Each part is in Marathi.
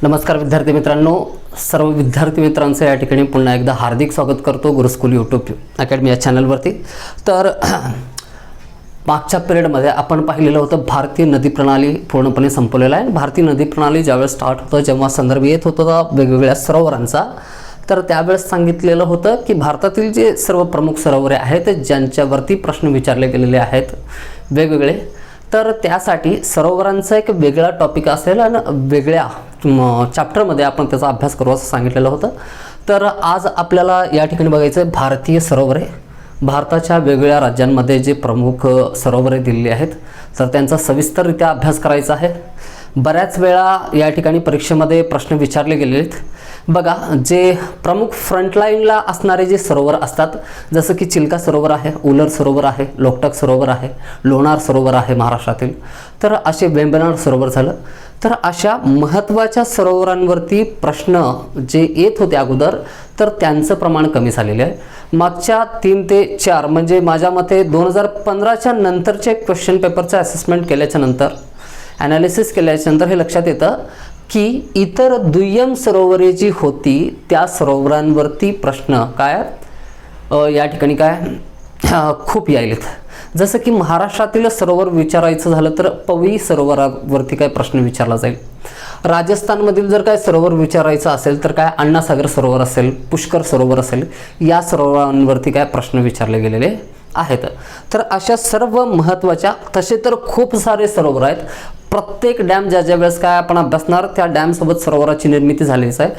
नमस्कार विद्यार्थी मित्रांनो, सर्व विद्यार्थी मित्रांचं या ठिकाणी पुन्हा एकदा हार्दिक स्वागत करतो गुरुस्कूल यूट्यूब अकॅडमी या चॅनलवरती। तर मागच्या पिरियडमध्ये आपण पाहिलेलं होतं भारतीय नदी प्रणाली पूर्णपणे संपवलेला आहे। भारतीय नदी प्रणाली ज्यावेळेस स्टार्ट होतं, जेव्हा संदर्भ येत होता वेगवेगळ्या सरोवरांचा, तर त्यावेळेस सांगितलेलं होतं की भारतातील जे सर्व प्रमुख सरोवरे आहेत ज्यांच्यावरती प्रश्न विचारले गेलेले आहेत वेगवेगळे, तर त्यासाठी सरोवरांचा एक वेगळा टॉपिक असेल आणि वेगळ्या चॅप्टरमध्ये आपण त्याचा अभ्यास करू असं सांगितलेलं होतं। तर आज आपल्याला या ठिकाणी बघायचं आहे भारतीय सरोवरे, भारताच्या वेगवेगळ्या राज्यांमध्ये जे प्रमुख सरोवरे दिलेली आहेत, तर त्यांचा सविस्तररित्या अभ्यास करायचा आहे। बऱ्याच वेळा या ठिकाणी परीक्षेमध्ये प्रश्न विचारले गेले आहेत बघा। जे प्रमुख फ्रंटलाईनला असणारे जे सरोवर असतात, जसं की चिल्का सरोवर आहे, उलर सरोवर आहे, लोकटक सरोवर आहे, लोणार सरोवर आहे महाराष्ट्रातील, तर असे वेंबनाड सरोवर झालं। तर अशा महत्त्वाच्या सरोवरांवरती प्रश्न जे येत होते अगोदर, तर त्यांचं प्रमाण कमी झालेलं आहे। मागच्या 3 ते 4 म्हणजे माझ्या मते 2015च्या नंतरचे क्वेश्चन पेपरचं असेसमेंट केल्याच्या नंतर, ॲनालिसिस केल्याच्या नंतर हे लक्षात येतं की इतर दुय्यम सरोवरे जी होती त्या सरोवरांवरती प्रश्न काय या ठिकाणी खूप यायलेत। जसं की महाराष्ट्रातील सरोवर विचारायचं झालं तर पवई सरोवरावरती काय प्रश्न विचारला जाईल। राजस्थानमधील जर काय सरोवर विचारायचं असेल तर काय अण्णासागर सरोवर असेल, पुष्कर सरोवर असेल, या सरोवरांवरती काय प्रश्न विचारले गेलेले आहेत। तर अशा सर्व महत्त्वाच्या, तसे तर खूप सारे सरोवर आहेत। प्रत्येक डॅम ज्या वेळेस काय आपण अभ्यासणार त्या डॅमसोबत सरोवराची निर्मिती झालीच आहे,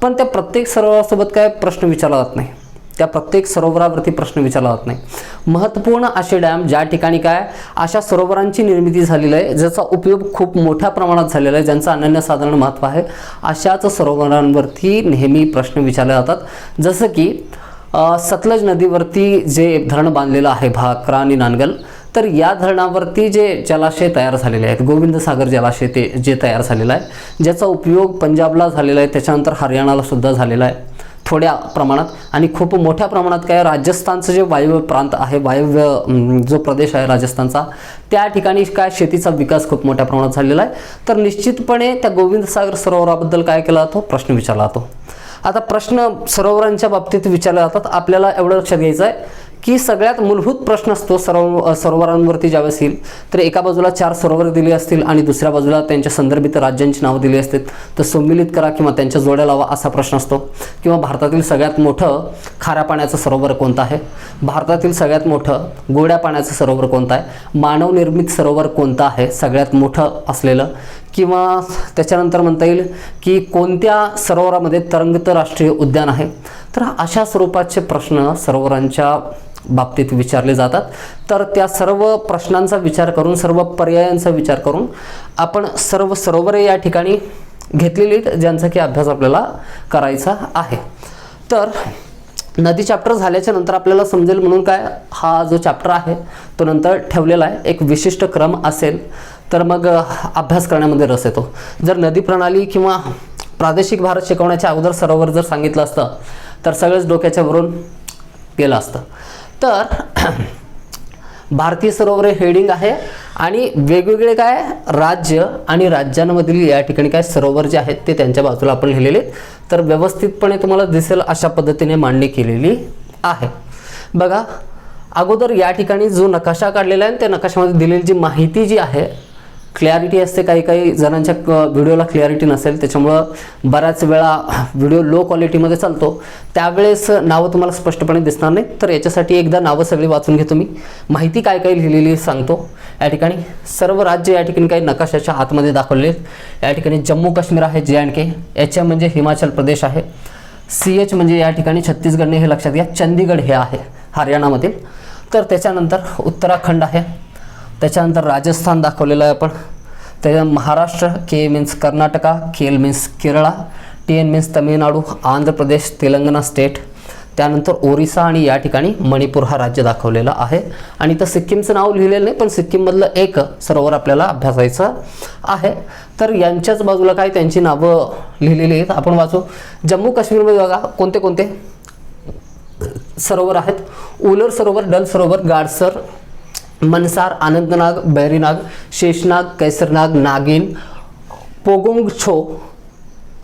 पण त्या प्रत्येक सरोवरासोबत काय प्रश्न विचारला जात नाही, त्या प्रत्येक सरोवरावरती प्रश्न विचारला जात नाही। महत्त्वपूर्ण असे डॅम ज्या ठिकाणी काय अशा सरोवरांची निर्मिती झालेली आहे, ज्याचा उपयोग खूप मोठ्या प्रमाणात झालेला आहे, ज्यांचं अनन्यसाधारण महत्त्व आहे, अशाच सरोवरांवरती नेहमी प्रश्न विचारले जातात। जसं की सतलज नदीवरती जे धरण बांधलेलं आहे भाकरा आणि नानगल, तर या धरणावरती जे जलाशय तयार झालेले आहेत, गोविंद सागर जलाशय ते जे तयार झालेला आहे, ज्याचा उपयोग पंजाबला झालेला आहे, त्याच्यानंतर हरियाणाला सुद्धा झालेला आहे थोड्या प्रमाणात, आणि खूप मोठ्या प्रमाणात काय राजस्थानचं जे वायव्य प्रांत आहे, वायव्य जो प्रदेश आहे राजस्थानचा, त्या ठिकाणी काय शेतीचा विकास खूप मोठ्या प्रमाणात झालेला आहे। तर निश्चितपणे त्या गोविंद सागर सरोवराबद्दल काय केला जातो, प्रश्न विचारला जातो। आता प्रश्न सरोवरांच्या बाबतीत विचारले जातात। आपल्याला एवढं लक्षात घ्यायचं आहे की सगळ्यात मूलभूत प्रश्न असतो सरोवरांवरती ज्यावेळेस येईल, तर एका बाजूला 4 सरोवर दिली असतील आणि दुसऱ्या बाजूला त्यांच्या संदर्भित राज्यांची नावं दिली असतील, तर सम्मिलित करा किंवा त्यांच्या जोड्या लावा असा प्रश्न असतो। किंवा भारतातील सगळ्यात मोठं खाऱ्या पाण्याचं सरोवर कोणतं आहे, भारतातील सगळ्यात मोठं गोड्या पाण्याचं सरोवर कोणतं आहे, मानवनिर्मित सरोवर कोणतं आहे सगळ्यात मोठं असलेलं, किंवा त्याच्यानंतर म्हणता येईल की कोणत्या सरोवरामध्ये तरंगत राष्ट्रीय उद्यान आहे। तर अशा स्वरूपाचे प्रश्न सरोवरांच्या बाबतीत विचारले जातात। तर त्या सर्व प्रश्नांचा विचार करून, सर्व पर्यायांचा विचार करून आपण सर्व सरोवरे या ठिकाणी घेतलेली आहेत, ज्यांचा की अभ्यास आपल्याला करायचा आहे। तर नदी चॅप्टर झाल्याच्या नंतर आपल्याला समजेल म्हणून काय हा जो चॅप्टर आहे तो नंतर ठेवलेला आहे, एक विशिष्ट क्रम असेल तर मग अभ्यास करण्यामध्ये रस येतो। जर नदी प्रणाली किंवा प्रादेशिक भारत शिकवण्याच्या अगोदर सरोवर जर सांगितलं असतं तर सगळंच डोक्याच्या वरून गेलं असतं। तर भारतीय सरोवरे हेडिंग आहे आणि वेगवेगळे काय राज्य आणि राज्यांमधील या ठिकाणी काय सरोवर जे आहेत ते त्यांच्या बाजूला आपण लिहिलेले, तर व्यवस्थितपणे तुम्हाला दिसेल अशा पद्धतीने मांडणी केलेली आहे। बघा अगोदर या ठिकाणी जो नकाशा काढलेला आहे त्या नकाशामध्ये दिलेली जी माहिती जी आहे, क्लॅरिटी असते, काही जणांच्या व्हिडिओला क्लॅरिटी नसेल, त्याच्यामुळं बऱ्याच वेळा व्हिडिओ लो क्वालिटीमध्ये चालतो, त्यावेळेस नावं तुम्हाला स्पष्टपणे दिसणार नाही। तर याच्यासाठी एकदा नावं सगळी वाचून घेतो मी, माहिती काय लिहिलेली सांगतो। या ठिकाणी सर्व राज्य या ठिकाणी काही नकाशाच्या आतमध्ये दाखवलेले आहेत। या ठिकाणी जम्मू काश्मीर आहे, JNK, HM म्हणजे हिमाचल प्रदेश आहे, CH म्हणजे या ठिकाणी छत्तीसगडने, हे लक्षात घ्या, चंदीगड हे आहे हरियाणामधील, तर त्याच्यानंतर उत्तराखंड आहे, त्याच्यानंतर राजस्थान दाखवलेलं आहे आपण, त्याच्या Maharashtra, K means Karnataka, KL means Kerala, TN means Tamil Nadu, Andhra Pradesh, Telangana state, त्यानंतर ओरिसा आणि या ठिकाणी मणिपूर हा राज्य दाखवलेला आहे। आणि तर सिक्कीमचं नाव लिहिलेलं नाही, पण सिक्कीममधलं एक सरोवर आपल्याला अभ्यासायचं आहे। तर यांच्याच बाजूला काय त्यांची नावं लिहिलेली आहेत, आपण वाचू। जम्मू काश्मीरमध्ये बघा कोणते कोणते सरोवर आहेत, उलर सरोवर, डल सरोवर, गाडसर, मनसार, अनंतनाग, बैरीनाग, शेषनाग, कैसरनाग, नागिन, पोगोंग छो,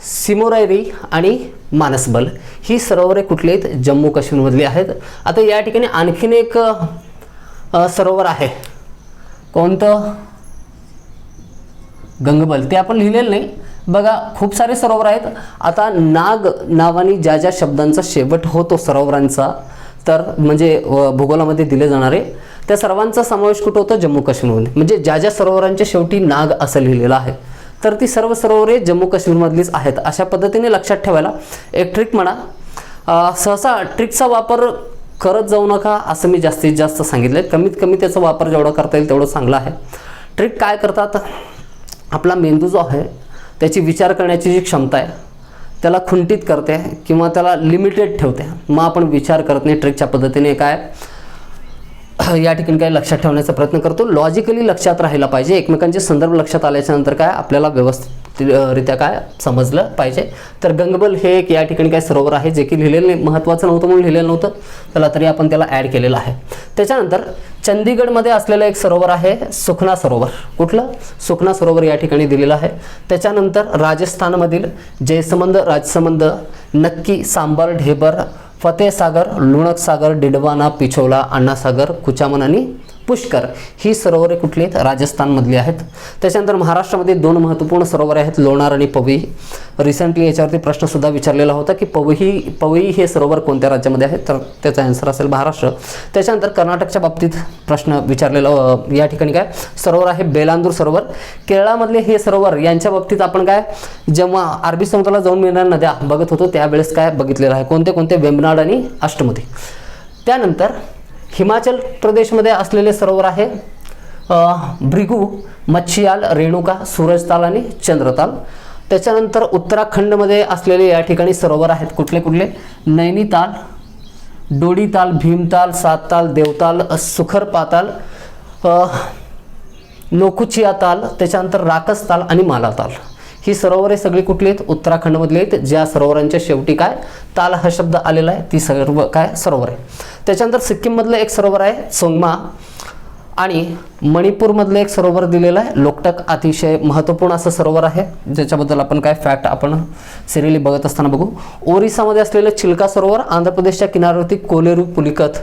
सिमोरायरी आणि मानसबल ही सरोवरे कुठली आहेत? जम्मू काश्मीरमधली आहेत. आता या ठिकाणी आणखीन एक सरोवर आहे. कोणतं? गंगबल. ते आपण लिहिलेलं नाही. बघा खूप सारे सरोवर आहेत. आता नाग नावाने ज्या ज्या शब्दांचा शेवट होतो सरोवरांचा, तर म्हणजे भूगोलामध्ये दिले जाणारे त्या सर्वांचा समावेश कुठं होतो? जम्मू काश्मीरमध्ये. म्हणजे ज्या ज्या सरोवरांच्या शेवटी नाग असं लिहिलेलं आहे तर ती सर्व सरोवरे जम्मू काश्मीरमधलीच आहेत. अशा पद्धतीने लक्षात ठेवायला एक ट्रिक म्हणा. सहसा ट्रिकचा वापर करत जाऊ नका असं मी जास्तीत जास्त सांगितलं आहे. कमीत कमी त्याचा वापर जेवढा करता येईल तेवढं चांगलं आहे. ट्रिक काय करतात? आपला मेंदू जो आहे त्याची विचार करण्याची जी क्षमता आहे त्याला खुंटीत करते किंवा त्याला लिमिटेड ठेवते. मग आपण विचार करत नाही. ट्रिकच्या पद्धतीने काय या ठिकाणी काय लक्षात ठेवण्याचा प्रयत्न करतो. लॉजिकली लक्षात राहायला पाहिजे. एकमेकांचे संदर्भ लक्षात आल्याच्या नंतर काय आपल्याला व्यवस्थितरित्या काय समजलं पाहिजे. तर गंगबल हे एक या ठिकाणी काय सरोवर आहे जे की लिहिलेलं नाही, महत्त्वाचं नव्हतं म्हणून लिहिलेलं नव्हतं, त्याला तरी आपण त्याला ॲड केलेलं आहे. त्याच्यानंतर चंदीगडमध्ये असलेलं एक सरोवर आहे सुखना सरोवर. कुठलं? सुखना सरोवर या ठिकाणी दिलेलं आहे. त्याच्यानंतर राजस्थानमधील जयसमंद, राजसमंद, नक्की, सांबर, ढेबर, फतेह सागर, लुणक सागर, डिडवाना, पिछोला, अण्णासागर, कुचामन आणि पुष्कर ही सरोवरे कुठली आहेत? राजस्थानमधली आहेत. त्याच्यानंतर महाराष्ट्रामध्ये दोन महत्त्वपूर्ण सरोवरे आहेत, लोणार आणि पवई. रिसेंटली याच्यावरती प्रश्नसुद्धा विचारलेला होता की पवई हे सरोवर कोणत्या राज्यामध्ये आहे? तर त्याचा आन्सर असेल महाराष्ट्र. त्याच्यानंतर कर्नाटकच्या बाबतीत प्रश्न विचारलेला या ठिकाणी काय सरोवर आहे? बेलांदूर सरोवर. केरळामधले हे सरोवर यांच्या बाबतीत आपण काय जेव्हा अरबी समुद्राला जाऊन मिळणाऱ्या नद्या बघत होतो त्यावेळेस काय बघितलेलं आहे? कोणते कोणते? वेम्बनाड आणि अष्टमुदी. त्यानंतर हिमाचल प्रदेशमध्ये असलेले सरोवर आहे भृगू, मच्छियाल, रेणुका, सूरजताल आणि चंद्रताल. त्याच्यानंतर उत्तराखंडमध्ये असलेले या ठिकाणी सरोवर आहेत कुठले कुठले? नैनीताल, डोडीताल, भीमताल, सातताल, देवताल, सुखर पाताल, नोकुचिया ताल, त्याच्यानंतर राकसताल आणि मालाताल. ही सरोवरे सगळी कुठली आहेत? उत्तराखंडमधली आहेत. ज्या सरोवरांच्या शेवटी काय ताल हा शब्द आलेला आहे ती सर्व काय सरोवर आहे. त्याच्यानंतर सिक्कीममधलं एक सरोवर आहे सोंगमा आणि मणिपूरमधलं एक सरोवर दिलेलं आहे लोकटक. अतिशय महत्त्वपूर्ण असं सरोवर आहे ज्याच्याबद्दल आपण काय फॅक्ट आपण सिरियली बघत असताना बघू. ओरिसामध्ये असलेलं चिल्का सरोवर, आंध्र प्रदेशच्या किनाऱ्यावरती कोलेरू पुलिकत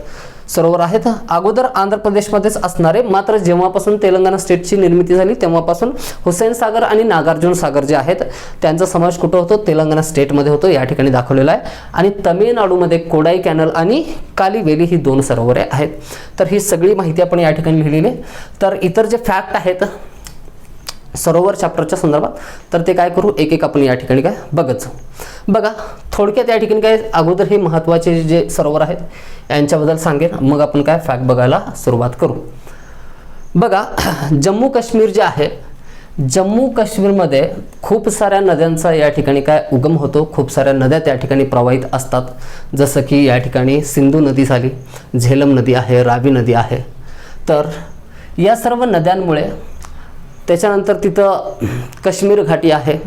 सरोवर आहेत. अगोदर आंध्र प्रदेशमध्येच असणारे, मात्र जेव्हापासून तेलंगणा स्टेटची निर्मिती झाली तेव्हापासून हुसेन सागर आणि नागार्जुन सागर जे आहेत त्यांचा समावेश कुठं होतो? तेलंगणा स्टेटमध्ये होतो, या ठिकाणी दाखवलेला आहे. आणि तमिळनाडूमध्ये कोडाई कॅनल आणि कालीवेली ही दोन सरोवरे आहेत. तर ही सगळी माहिती आपण या ठिकाणी लिहिलेली आहे. तर इतर जे फॅक्ट आहेत सरोवर चॅप्टरच्या संदर्भात तर ते काय करू एक एक आपण या ठिकाणी काय बघत जाऊ. बघा थोडक्यात या ठिकाणी काय अगोदर हे महत्त्वाचे जे सरोवर आहेत यांच्याबद्दल सांगेन, मग आपण काय फॅक्ट बघायला सुरुवात करू. बघा जम्मू काश्मीर जे आहे, जम्मू काश्मीरमध्ये खूप साऱ्या नद्यांचा या ठिकाणी काय उगम होतो. खूप साऱ्या नद्या त्या ठिकाणी प्रवाहित असतात. जसं की या ठिकाणी सिंधू नदी झाली, झेलम नदी आहे, रावी नदी आहे. तर या सर्व नद्यांमुळे त्याच्यानंतर तिथं काश्मीर घाटी आहे,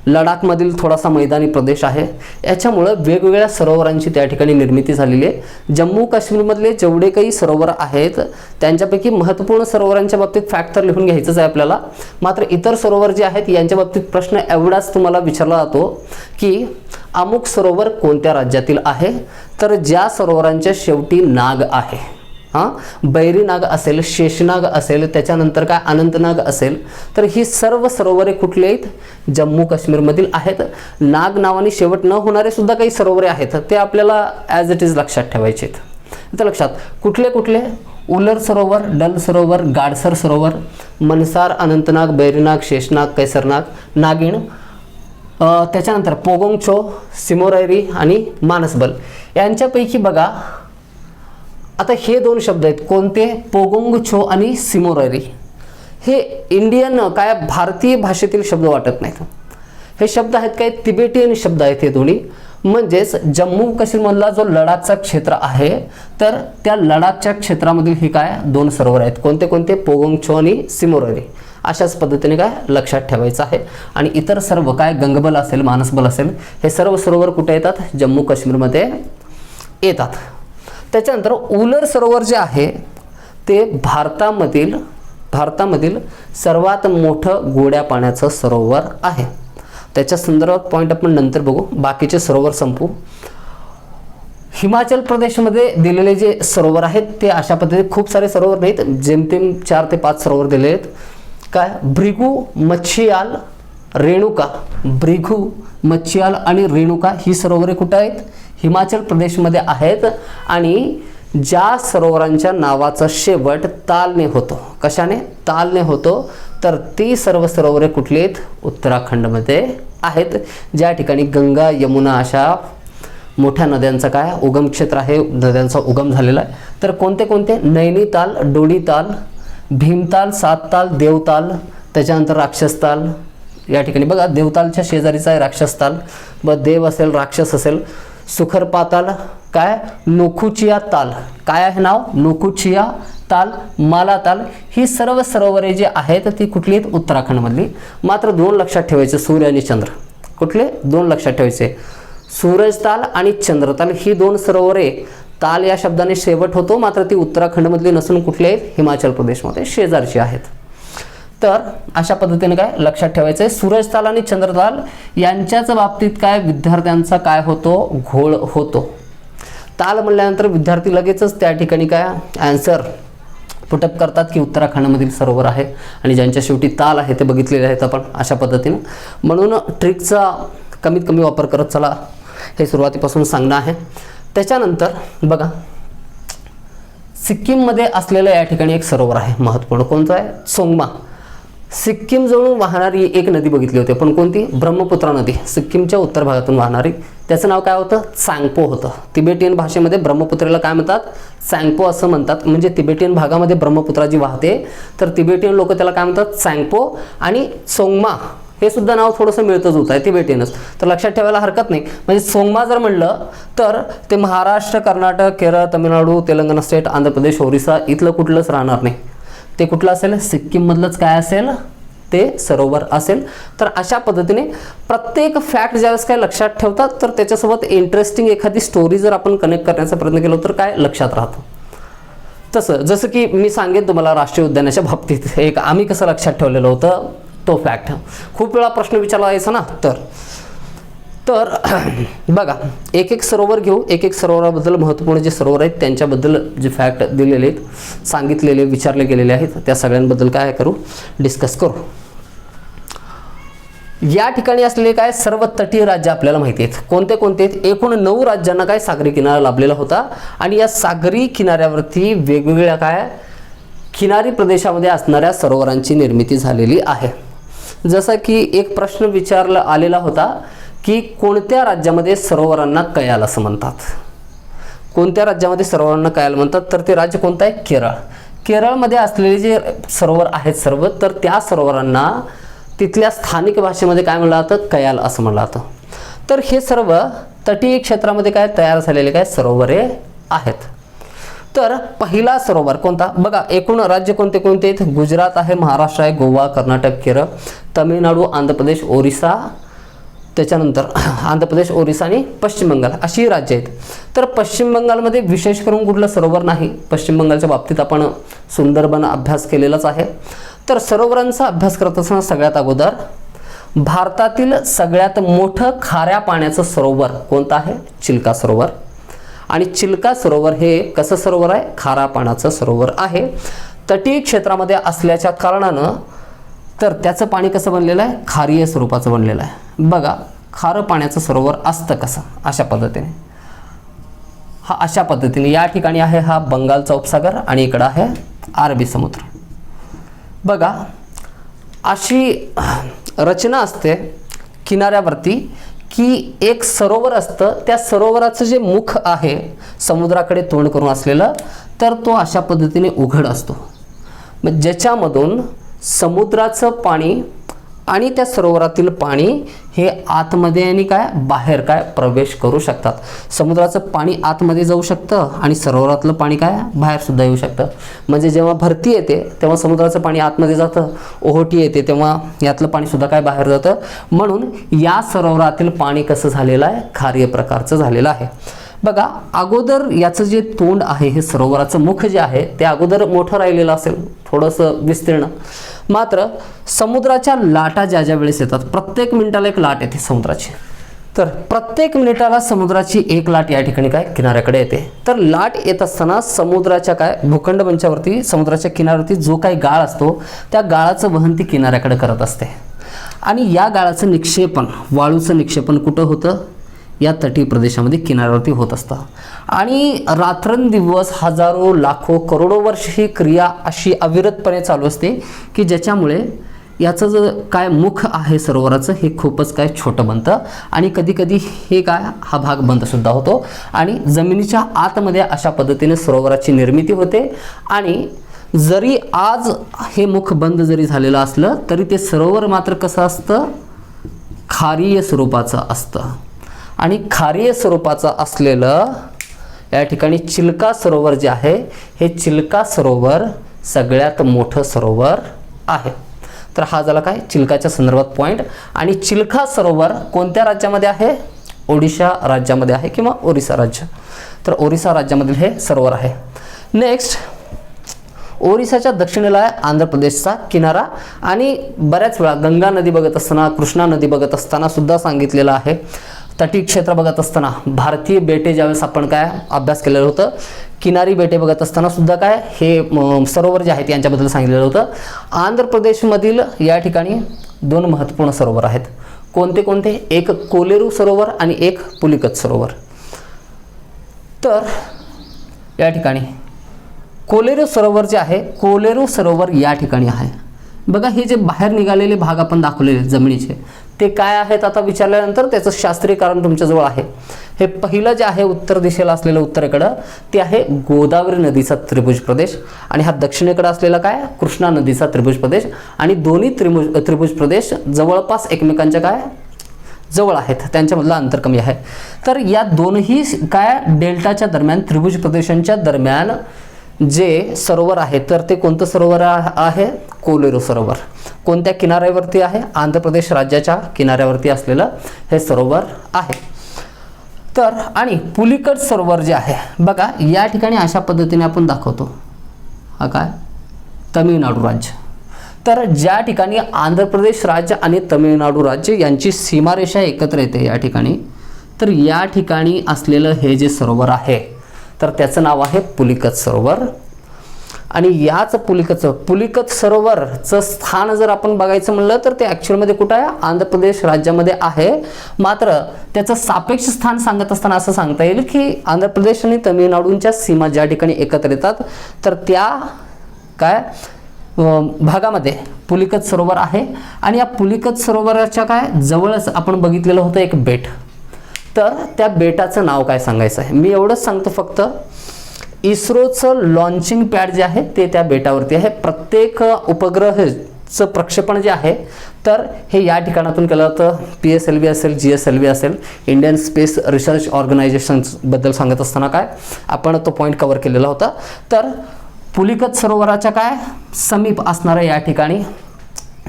लडाखमधील थोडासा मैदानी प्रदेश आहे. याच्यामुळं वेगवेगळ्या सरोवरांची त्या ठिकाणी निर्मिती झालेली आहे. जम्मू काश्मीरमधले जेवढे काही सरोवर आहेत त्यांच्यापैकी महत्त्वपूर्ण सरोवरांच्या बाबतीत फॅक्ट तर लिहून घ्यायचंच आहे आपल्याला. मात्र इतर सरोवर जे आहेत यांच्या बाबतीत प्रश्न एवढाच तुम्हाला विचारला जातो की अमुक सरोवर कोणत्या राज्यातील आहे? तर ज्या सरोवरांच्या शेवटी नाग आहे, बैरीनाग असेल, शेषनाग असेल, त्याच्यानंतर काय अनंतनाग असेल, तर ही सर्व सरोवरे कुठली आहेत? जम्मू काश्मीरमधील आहेत. नाग नावाने शेवट न होणारे सुद्धा काही सरोवरे आहेत, ते आपल्याला ॲज इट इज लक्षात ठेवायचे आहेत. तर लक्षात कुठले कुठले? उलर सरोवर, डल सरोवर, गाडसर सरोवर, मनसार, अनंतनाग, बैरीनाग, शेषनाग, कैसरनाग, नागिण, त्याच्यानंतर पोगोंगचो, सिमोरायरी आणि मानसबल. यांच्यापैकी बघा आता हे दोन शब्द आहेत कोणते? पोगोंगछो आणि सिमोरायरी. हे इंडियन काय भारतीय भाषेतील शब्द वाटत नाहीत. हे शब्द आहेत काय तिबेटियन शब्द आहेत हे दोन्ही. म्हणजेच जम्मू काश्मीरमधला जो लडाखचा क्षेत्र आहे तर त्या लडाखच्या क्षेत्रामधील ही काय दोन सरोवर आहेत. कोणते कोणते? पोगोंगछो आणि सिमोरायरी. अशाच पद्धतीने काय लक्षात ठेवायचं आहे. आणि इतर सर्व काय गंगबल असेल, मानसबल असेल, हे सर्व सरोवर कुठे येतात? जम्मू काश्मीरमध्ये येतात. त्याच्यानंतर उलर सरोवर जे आहे ते भारतामधील सर्वात मोठं गोड्या पाण्याचं सरोवर आहे. त्याच्या संदर्भात पॉईंट आपण नंतर बघू, बाकीचे सरोवर संपू. हिमाचल प्रदेशमध्ये दिलेले जे सरोवर आहेत ते अशा पद्धतीने, खूप सारे सरोवर नाहीत, जेमतेम 4 ते 5 सरोवर दिले आहेत. काय, भृगू, मच्छियाल, रेणुका. भृगू, मच्छियाल आणि रेणुका ही सरोवरे कुठे आहेत? हिमाचल प्रदेशमध्ये आहेत. आणि ज्या सरोवरांच्या नावाचा शेवट तालने होतो, कशाने? तालने होतो, तर ती सर्व सरोवरे कुठली आहेत? उत्तराखंडमध्ये आहेत, ज्या ठिकाणी गंगा, यमुना अशा मोठ्या नद्यांचा काय उगम क्षेत्र आहे, नद्यांचा उगम झालेला आहे. तर कोणते कोणते? नैनीताल, डोडीताल, भीमताल, सातताल, देवताल, त्याच्यानंतर राक्षसताल. या ठिकाणी बघा, देवतालच्या शेजारीचा आहे राक्षसताल, देव असेल, राक्षस असेल. सुखरपाताल, काय, नोकुचिया ताल. काय आहे नाव? नोकुचिया ताल, मालाताल. ही सर्व सरोवरे जी आहेत ती कुठली आहेत? उत्तराखंडमधली. मात्र 2 लक्षात ठेवायचे, सूर्य आणि चंद्र. कुठले? 2 लक्षात ठेवायचे, सूरजताल आणि चंद्रताल. ही 2 सरोवरे ताल या शब्दाने शेवट होतो, मात्र ती उत्तराखंडमधली नसून कुठले आहेत? हिमाचल प्रदेशमध्ये शेजारची आहेत. तर अशा पद्धतीने काय लक्षात ठेवायचं आहे, सूरजताल आणि चंद्रताल यांच्याच बाबतीत काय विद्यार्थ्यांचा काय होतो? घोळ होतो. ताल म्हणल्यानंतर विद्यार्थी लगेचच त्या ठिकाणी काय आन्सर पुटअप करतात की उत्तराखंडमधील सरोवर आहे, आणि ज्यांच्या शेवटी ताल आहे ते बघितलेले आहेत आपण अशा पद्धतीने. म्हणून ट्रिकचा कमीत कमी वापर करत चला, हे सुरुवातीपासून सांगणं आहे. त्याच्यानंतर बघा, सिक्कीममध्ये असलेलं या ठिकाणी एक सरोवर आहे महत्त्वपूर्ण. कोणतं आहे? सोंगमा. सिक्कीम जवळून वाहणारी एक नदी बघितली होती पण, कोणती? ब्रह्मपुत्रा नदी, सिक्कीमच्या उत्तर भागातून वाहणारी. त्याचं नाव काय होतं? चांगपो होतं. तिबेटियन भाषेमध्ये ब्रह्मपुत्रेला काय म्हणतात? चांगपो असं म्हणतात. म्हणजे तिबेटियन भागामध्ये ब्रह्मपुत्रा जी वाहते, तर तिबेटियन लोक त्याला काय म्हणतात? चांगपो. आणि सोंगमा हे सुद्धा नाव थोडंसं मिळतंच होत आहे, तिबेटियनच, तर लक्षात ठेवायला हरकत नाही. म्हणजे सोंगमा जर म्हणलं तर ते महाराष्ट्र, कर्नाटक, केरळ, तामिळनाडू, तेलंगणा स्टेट, आंध्र प्रदेश, ओरिसा इथलं कुठलंच राहणार नाही. ते कुठलं असेल? सिक्कीममधलंच काय असेल? ते सरोवर असेल. तर अशा पद्धतीने प्रत्येक फॅक्ट ज्यावेळेस काय लक्षात ठेवतात, तर त्याच्यासोबत इंटरेस्टिंग एखादी स्टोरी जर आपण कनेक्ट करण्याचा प्रयत्न केला तर काय लक्षात राहतं. तसं जसं की मी सांगेन तुम्हाला राष्ट्रीय उद्यानाच्या बाबतीत एक आम्ही कसं लक्षात ठेवलेलं होतं तो फॅक्ट. खूप वेळा प्रश्न विचारला जायचा ना, तर बघा, एक सरोवर घेऊ, एक सरोवराबद्दल महत्त्वपूर्ण जे सरोवर आहेत त्यांच्याबद्दल जे फॅक्ट दिलेले आहेत, सांगितलेले, विचारले गेलेले आहेत, त्या सगळ्यांबद्दल काय करू? डिस्कस करू. या ठिकाणी असलेले काय सर्व तटीय राज्य आपल्याला माहिती आहेत. कोणते कोणते आहेत? एकूण 9 राज्यांना काय सागरी किनारा लाभलेला होता, आणि या सागरी किनाऱ्यावरती वेगवेगळ्या काय किनारी प्रदेशामध्ये असणाऱ्या सरोवरांची निर्मिती झालेली आहे. जसं की एक प्रश्न विचारला आलेला होता की कोणत्या राज्यामध्ये सरोवरांना कयाल असं म्हणतात? कोणत्या राज्यामध्ये सरोवरांना कयाल म्हणतात? तर ते राज्य कोणतं आहे? केरळ. केरळमध्ये असलेले जे सरोवर आहेत सर्व, तर त्या सरोवरांना तिथल्या स्थानिक भाषेमध्ये काय म्हणलं जातं? कयाल असं म्हणलं जातं. तर हे सर्व तटीय क्षेत्रामध्ये काय तयार झालेले काय सरोवरे आहेत. तर पहिला सरोवर कोणता? बघा, एकूण राज्य कोणते कोणते आहेत? गुजरात आहे, महाराष्ट्र आहे, गोवा, कर्नाटक, केरळ, तामिळनाडू, आंध्र प्रदेश, ओरिसा, त्याच्यानंतर आंध्र प्रदेश, ओरिसा आणि पश्चिम बंगाल अशी राज्य आहेत. तर पश्चिम बंगालमध्ये विशेष करून कुठलं सरोवर नाही. पश्चिम बंगालच्या बाबतीत आपण सुंदरबन अभ्यास केलेलाच आहे. तर सरोवरांचा अभ्यास करत असताना सगळ्यात अगोदर भारतातील सगळ्यात मोठं खाऱ्या पाण्याचं सरोवर कोणतं आहे? चिल्का सरोवर. आणि चिल्का सरोवर हे कसं सरोवर आहे? खारा पाण्याचं सरोवर आहे. तटीय क्षेत्रामध्ये असल्याच्या कारणानं तर त्याचं पाणी कसं बनलेलं आहे? खारीय स्वरूपाचं बनलेलं आहे. बघा, खारं पाण्याचं सरोवर असतं कसं? अशा पद्धतीने, अशा पद्धतीने या ठिकाणी आहे हा बंगालचा उपसागर आणि इकडं आहे अरबी समुद्र. बघा, अशी रचना असते किनाऱ्यावरती की एक सरोवर असतं, त्या सरोवराचं जे मुख आहे समुद्राकडे तोंड करून असलेलं, तर तो अशा पद्धतीने उघड असतो, मग ज्याच्यामधून समुद्राचं पाणी आणि त्या सरोवरातील पाणी हे आतमध्ये आणि काय बाहेर काय प्रवेश करू शकतात. समुद्राचं पाणी आतमध्ये जाऊ शकतं आणि सरोवरातलं पाणी काय बाहेर सुद्धा येऊ शकतं. म्हणजे जेव्हा भरती येते तेव्हा समुद्राचं पाणी आतमध्ये जातं, ओहोटी येते तेव्हा यातलं पाणी सुद्धा काय बाहेर जातं. म्हणून या सरोवरातील पाणी कसं झालेलं आहे? खारीय प्रकारचं झालेलं आहे. बघा, अगोदर याचं जे तोंड आहे, हे सरोवराचं मुख जे आहे ते अगोदर मोठं राहिलेलं असेल, थोडंसं विस्तीर्ण. मात्र समुद्राच्या लाटा ज्या ज्या वेळेस येतात, प्रत्येक मिनिटाला एक लाट येते समुद्राची, तर प्रत्येक मिनिटाला समुद्राची एक लाट या ठिकाणी काय किनाऱ्याकडे येते. तर लाट येत असताना समुद्राच्या काय भूखंड मंचावरती, समुद्राच्या किनाऱ्यावरती जो काही गाळ असतो त्या गाळाचं वहन ती किनाऱ्याकडे करत असते. आणि या गाळाचं निक्षेपण, वाळूचं निक्षेपण कुठं होतं, या तटीय प्रदेशामध्ये किनाऱ्यावरती होत असतं. आणि रात्रंदिवस हजारो लाखो करोडो वर्ष ही क्रिया अशी अविरतपणे चालू असते की ज्याच्यामुळे याचं जे काय मुख आहे सरोवराचं हे खूपच काय छोटं बनतं आणि कधी कधी हे काय हा भाग बंदसुद्धा होतो आणि जमिनीच्या आतमध्ये अशा पद्धतीने सरोवराची निर्मिती होते. आणि जरी आज हे मुख बंद जरी झालेलं असलं तरी ते सरोवर मात्र कसं असतं, खारीय स्वरूपाचं असतं. आणि खारीय स्वरूपाचं असलेलं या ठिकाणी चिल्का सरोवर जे आहे हे चिल्का सरोवर सगळ्यात मोठं सरोवर आहे. तर हा झाला काय चिल्काच्या संदर्भात पॉईंट. आणि चिल्का सरोवर कोणत्या राज्यामध्ये आहे, ओडिशा राज्यामध्ये आहे किंवा ओरिसा राज्य, तर ओरिसा राज्यामधील हे सरोवर आहे. नेक्स्ट, ओरिसाच्या दक्षिणेला आहे आंध्र प्रदेशचा किनारा. आणि बऱ्याच वेळा गंगा नदी बघत असताना, कृष्णा नदी बघत असताना सुद्धा सांगितलेलं आहे, तटीय क्षेत्र बघत असताना, भारतीय बेटे ज्यावेळेस आपण काय अभ्यास केलेलं होतं, किनारी बेटे बघत असताना सुद्धा काय हे सरोवर जे आहेत यांच्याबद्दल सांगितलेलं होतं. आंध्र प्रदेशमधील या ठिकाणी दोन महत्त्वपूर्ण सरोवर आहेत. कोणते कोणते, एक कोलेरू सरोवर आणि एक पुलिकत सरोवर. तर या ठिकाणी कोलेरू सरोवर जे आहे, कोलेरू सरोवर या ठिकाणी आहे. बघा हे जे बाहेर निघालेले भाग आपण दाखवलेले जमिनीचे ते काय आहेत, आता विचारल्यानंतर त्याचं शास्त्रीय कारण तुमच्याजवळ आहे. हे पहिलं जे आहे उत्तर दिशेला असलेलं उत्तरेकडं ते आहे गोदावरी नदीचा त्रिभुज प्रदेश. आणि हा दक्षिणेकडे असलेला काय कृष्णा नदीचा त्रिभुज प्रदेश. आणि दोन्ही त्रिभुज प्रदेश जवळपास एकमेकांच्या काय जवळ आहेत, त्यांच्यामधलं अंतर कमी आहे. तर या दोनही काय डेल्टाच्या दरम्यान, त्रिभुज प्रदेशांच्या दरम्यान जे सरोवर आहे तर ते कोणतं सरोवर आहे, कोलेरू सरोवर. कोणत्या किनाऱ्यावरती आहे, आंध्र प्रदेश राज्याच्या किनाऱ्यावरती असलेलं हे सरोवर आहे. तर आणि पुलिकट सरोवर जे आहे बघा या ठिकाणी अशा पद्धतीने आपण दाखवतो, हा काय तमिळनाडू राज्य. तर ज्या ठिकाणी आंध्र प्रदेश राज्य आणि तमिळनाडू राज्य यांची सीमारेषा एकत्र येते या ठिकाणी, तर या ठिकाणी असलेलं हे जे सरोवर आहे तर त्याचं नाव आहे पुलिकत सरोवर. आणि याच पुलिकत सरोवरचं स्थान जर आपण बघायचं म्हणलं तर ते ॲक्च्युअलमध्ये कुठं आहे, आंध्र प्रदेश राज्यामध्ये आहे. मात्र त्याचं सापेक्ष स्थान सांगत असताना असं सांगता येईल की आंध्र प्रदेश आणि तमिळनाडूंच्या सीमा ज्या ठिकाणी एकत्र येतात तर त्या काय भागामध्ये पुलिकत सरोवर आहे. आणि या पुलिकत सरोवराच्या काय जवळच आपण बघितलेलं होतं एक बेट, तर त्या बेटाचं नाव काय सांगायचं आहे, मी एवढंच सांगतो फक्त. इस्रोचं लॉन्चिंग पॅड जे आहे ते त्या बेटावरती आहे. प्रत्येक उपग्रहाचं प्रक्षेपण जे आहे तर हे या ठिकाणातून केलं जातं. PSLV असेल, GSLV असेल, इंडियन स्पेस रिसर्च ऑर्गनायझेशन्सबद्दल सांगत असताना काय आपण तो पॉईंट कव्हर केलेला होता. तर पुलिकत सरोवराच्या काय समीप असणाऱ्या या ठिकाणी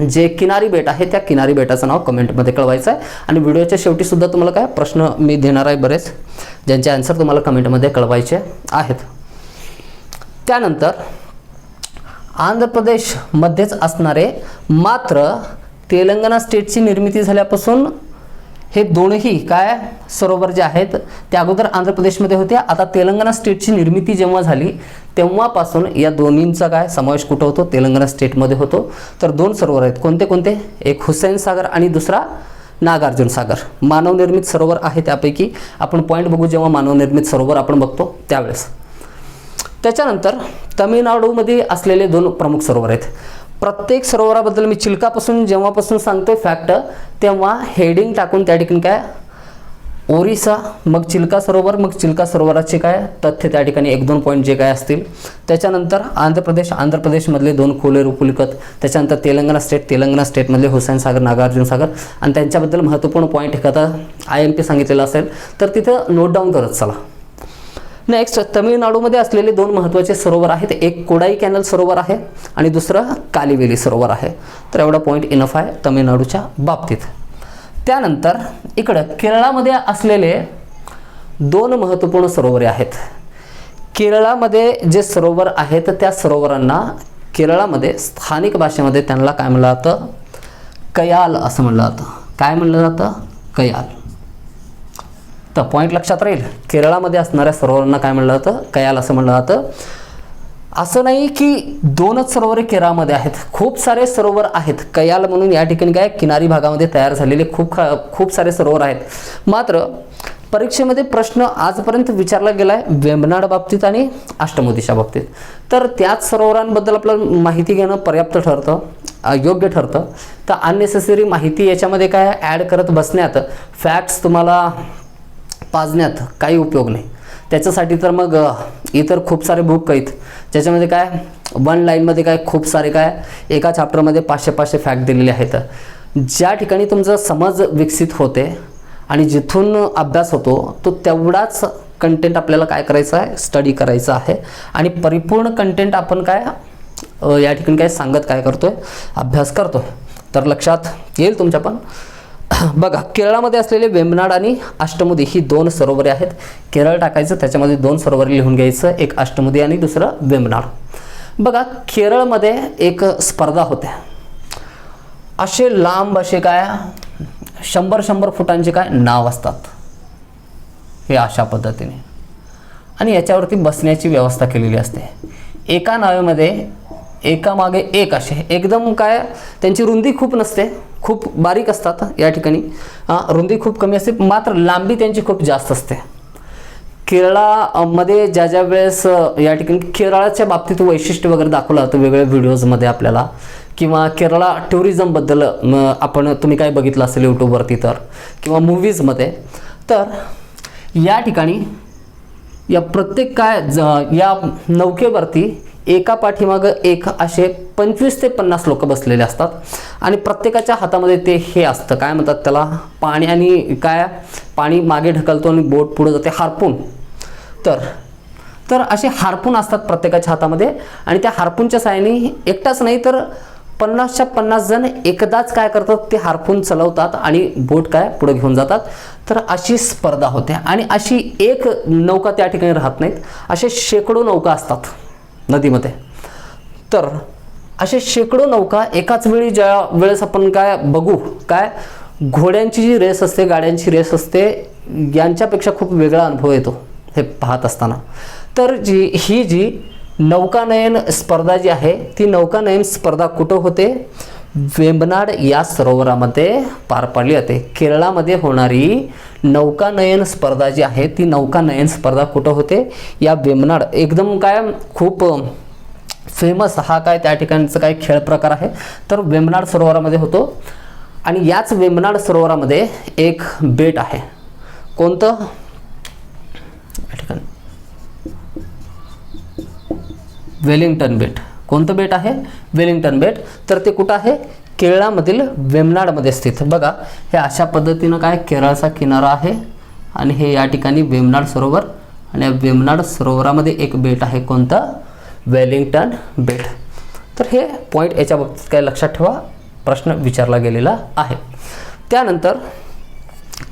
जे किनारी बेट आहे त्या किनारी बेटाचं नाव कमेंटमध्ये कळवायचं आहे. आणि व्हिडिओच्या शेवटी सुद्धा तुम्हाला काय प्रश्न मी देणार आहे बरेच, ज्यांचे आन्सर तुम्हाला कमेंटमध्ये कळवायचे आहेत. त्यानंतर आंध्र प्रदेशमध्येच असणारे मात्र तेलंगणा स्टेटची निर्मिती झाल्यापासून हे दोनही काय सरोवर जे आहेत ते अगोदर आंध्र प्रदेशमध्ये होते. आता तेलंगणा स्टेटची निर्मिती जेव्हा झाली तेव्हापासून या दोन्हींचा काय समावेश कुठं होतो, तेलंगणा स्टेटमध्ये होतो. तर दोन सरोवर आहेत, कोणते कोणते, एक हुसैन सागर आणि दुसरा नागार्जुन सागर. मानवनिर्मित सरोवर आहे त्यापैकी आपण पॉईंट बघू जेव्हा मानवनिर्मित सरोवर आपण बघतो त्यावेळेस. त्याच्यानंतर तामिळनाडूमध्ये असलेले दोन प्रमुख सरोवर आहेत. प्रत्येक सरोवराबद्दल मी चिल्कापासून जेव्हापासून सांगतोय फॅक्ट तेव्हा हेडिंग टाकून त्या ठिकाणी काय ओरिसा, मग चिल्का सरोवर, मग चिल्का सरोवराचे काय तथ्य त्या ठिकाणी 1-2 पॉईंट जे काय असतील. त्याच्यानंतर आंध्र प्रदेशमधले दोन कोलेरू पुलिकत, त्याच्यानंतर तेलंगणा स्टेटमधले हुसैन सागर, नागार्जुन सागर आणि त्यांच्याबद्दल महत्त्वपूर्ण पॉईंट एखादा IMP सांगितलेला असेल तर तिथं नोट डाऊन करत चला. नेक्स्ट, तमिळनाडूमध्ये असलेले दोन महत्त्वाचे सरोवर आहेत, एक कोडाई कॅनल सरोवर आहे आणि दुसरं कालिवेली सरोवर आहे. तर एवढा पॉईंट इनफ आहे तमिळनाडूच्या बाबतीत. त्यानंतर इकडं केरळामध्ये असलेले दोन महत्त्वपूर्ण सरोवरे आहेत. केरळामध्ये जे सरोवर आहेत त्या सरोवरांना केरळामध्ये स्थानिक भाषेमध्ये त्यांना काय म्हणलं जातं, कयाल असं म्हणलं जातं. काय म्हणलं जातं, कयाल. तर पॉईंट लक्षात राहील, केरळामध्ये असणाऱ्या सरोवरांना काय म्हणलं जातं, कयाल असं म्हणलं जातं. असं नाही की 2च सरोवरे केरळामध्ये आहेत, खूप सारे सरोवर आहेत. कयाल म्हणून या ठिकाणी काय किनारी भागामध्ये तयार झालेले खूप सारे सरोवर आहेत. मात्र परीक्षेमध्ये प्रश्न आजपर्यंत विचारला गेला आहे वेम्बनाड बाबतीत आणि अष्टमुदीच्या बाबतीत. तर त्याच सरोवरांबद्दल आपल्याला माहिती घेणं पर्याप्त ठरतं, योग्य ठरतं. तर अननेसेसरी माहिती याच्यामध्ये काय ॲड करत बसण्यात, फॅक्ट्स तुम्हाला पाजण्यात काही उपयोग नाही. त्याच्यासाठी तर मग इतर खूप सारे बुक आहेत ज्याच्यामध्ये काय 1 लाईनमध्ये काय खूप सारे काय एका चॅप्टरमध्ये 500 फॅक्ट दिलेले आहेत. ज्या ठिकाणी तुमचा समज विकसित होते आणि जिथून अभ्यास होतो तो तेवढाच कंटेंट आपल्याला काय करायचं आहे, स्टडी करायचं आहे. आणि परिपूर्ण कंटेंट आपण काय या ठिकाणी काय सांगत काय करतोय, अभ्यास करतोय. तर लक्षात येईल तुमच्या पण. बघा, केरळामध्ये असलेले वेम्बनाड आणि अष्टमुदी ही 2 सरोवरे आहेत. केरळ टाकायचं, त्याच्यामध्ये 2 सरोवर लिहून घ्यायचं, एक अष्टमुदी आणि दुसरं वेम्बनाड. बघा, केरळमध्ये एक स्पर्धा होते. असे लांब असे काय 100 फुटांचे काय नाव असतात, हे अशा पद्धतीने. आणि याच्यावरती बसण्याची व्यवस्था केलेली असते. एका नावेमध्ये एकामागे एक असे एकदम काय त्यांची रुंदी खूप नसते, खूप बारीक असतात या ठिकाणी. रुंदी खूप कमी असते, मात्र लांबी त्यांची खूप जास्त असते. केरळामध्ये ज्या वेळेस या ठिकाणी केरळाच्या बाबतीत वैशिष्ट्य वगैरे दाखवलं जातं वेगवेगळ्या व्हिडिओजमध्ये आपल्याला, किंवा केरळा टुरिझमबद्दल तुम्ही काय बघितलं असेल यूट्यूबवरती तर, किंवा मूवीजमध्ये. तर या ठिकाणी या प्रत्येक काय या नौकेवरती एका पाठीमागं एक असे 25 ते 50 लोक बसलेले असतात. आणि प्रत्येकाच्या हातामध्ये ते हे असतं, काय म्हणतात त्याला, पाणी. आणि काय पाणी मागे ढकलतो आणि बोट पुढे जाते, हार्पून. तर असे हार्पून असतात प्रत्येकाच्या हातामध्ये. आणि त्या हार्पूनच्या साहाय्याने एकटाच नाही तर 50च्या 50 जण एकदाच काय करतात, ते हार्पून चालवतात आणि बोट काय पुढे घेऊन जातात. तर अशी स्पर्धा होते. आणि अशी एक नौका त्या ठिकाणी राहत नाहीत, असे शेकडो नौका असतात नदीमध्ये. तर असे शेकडो नौका एकाच वेळी ज्या वेळेस आपण काय बघू, काय घोड्यांची जी रेस असते, गाड्यांची रेस असते, यांच्यापेक्षा खूप वेगळा अनुभव येतो हे पाहत असताना. तर ही जी नौकानयन स्पर्धा जी आहे, ती नौकानयन स्पर्धा कुठं होते, वेम्बनाड या सरोवरामध्ये पार पाडली जाते. केरळामध्ये होणारी नौकानयन स्पर्धा जी आहे, ती नौकानयन स्पर्धा कुठं होते, या वेम्बनाड. एकदम काय खूप फेमस हा काय त्या ठिकाणचा काय खेळ प्रकार आहे, तर वेम्बनाड सरोवरामध्ये होतो. आणि याच वेम्बनाड सरोवरामध्ये एक बेट आहे. कोणतं, या ठिकाणी वेलिंग्टन बेट. कोणतं बेट आहे, वेलिंग्टन बेट. तर ते कुठं आहे, केरळामधील वेम्बनाडमध्ये स्थित. बघा, हे अशा पद्धतीनं काय केरळचा किनारा आहे आणि हे या ठिकाणी वेम्बनाड सरोवर. आणि या वेम्बनाड सरोवरामध्ये एक बेट आहे, कोणतं, वेलिंग्टन बेट. तर हे पॉईंट याच्या बाबतीत काय लक्षात ठेवा, प्रश्न विचारला गेलेला आहे. त्यानंतर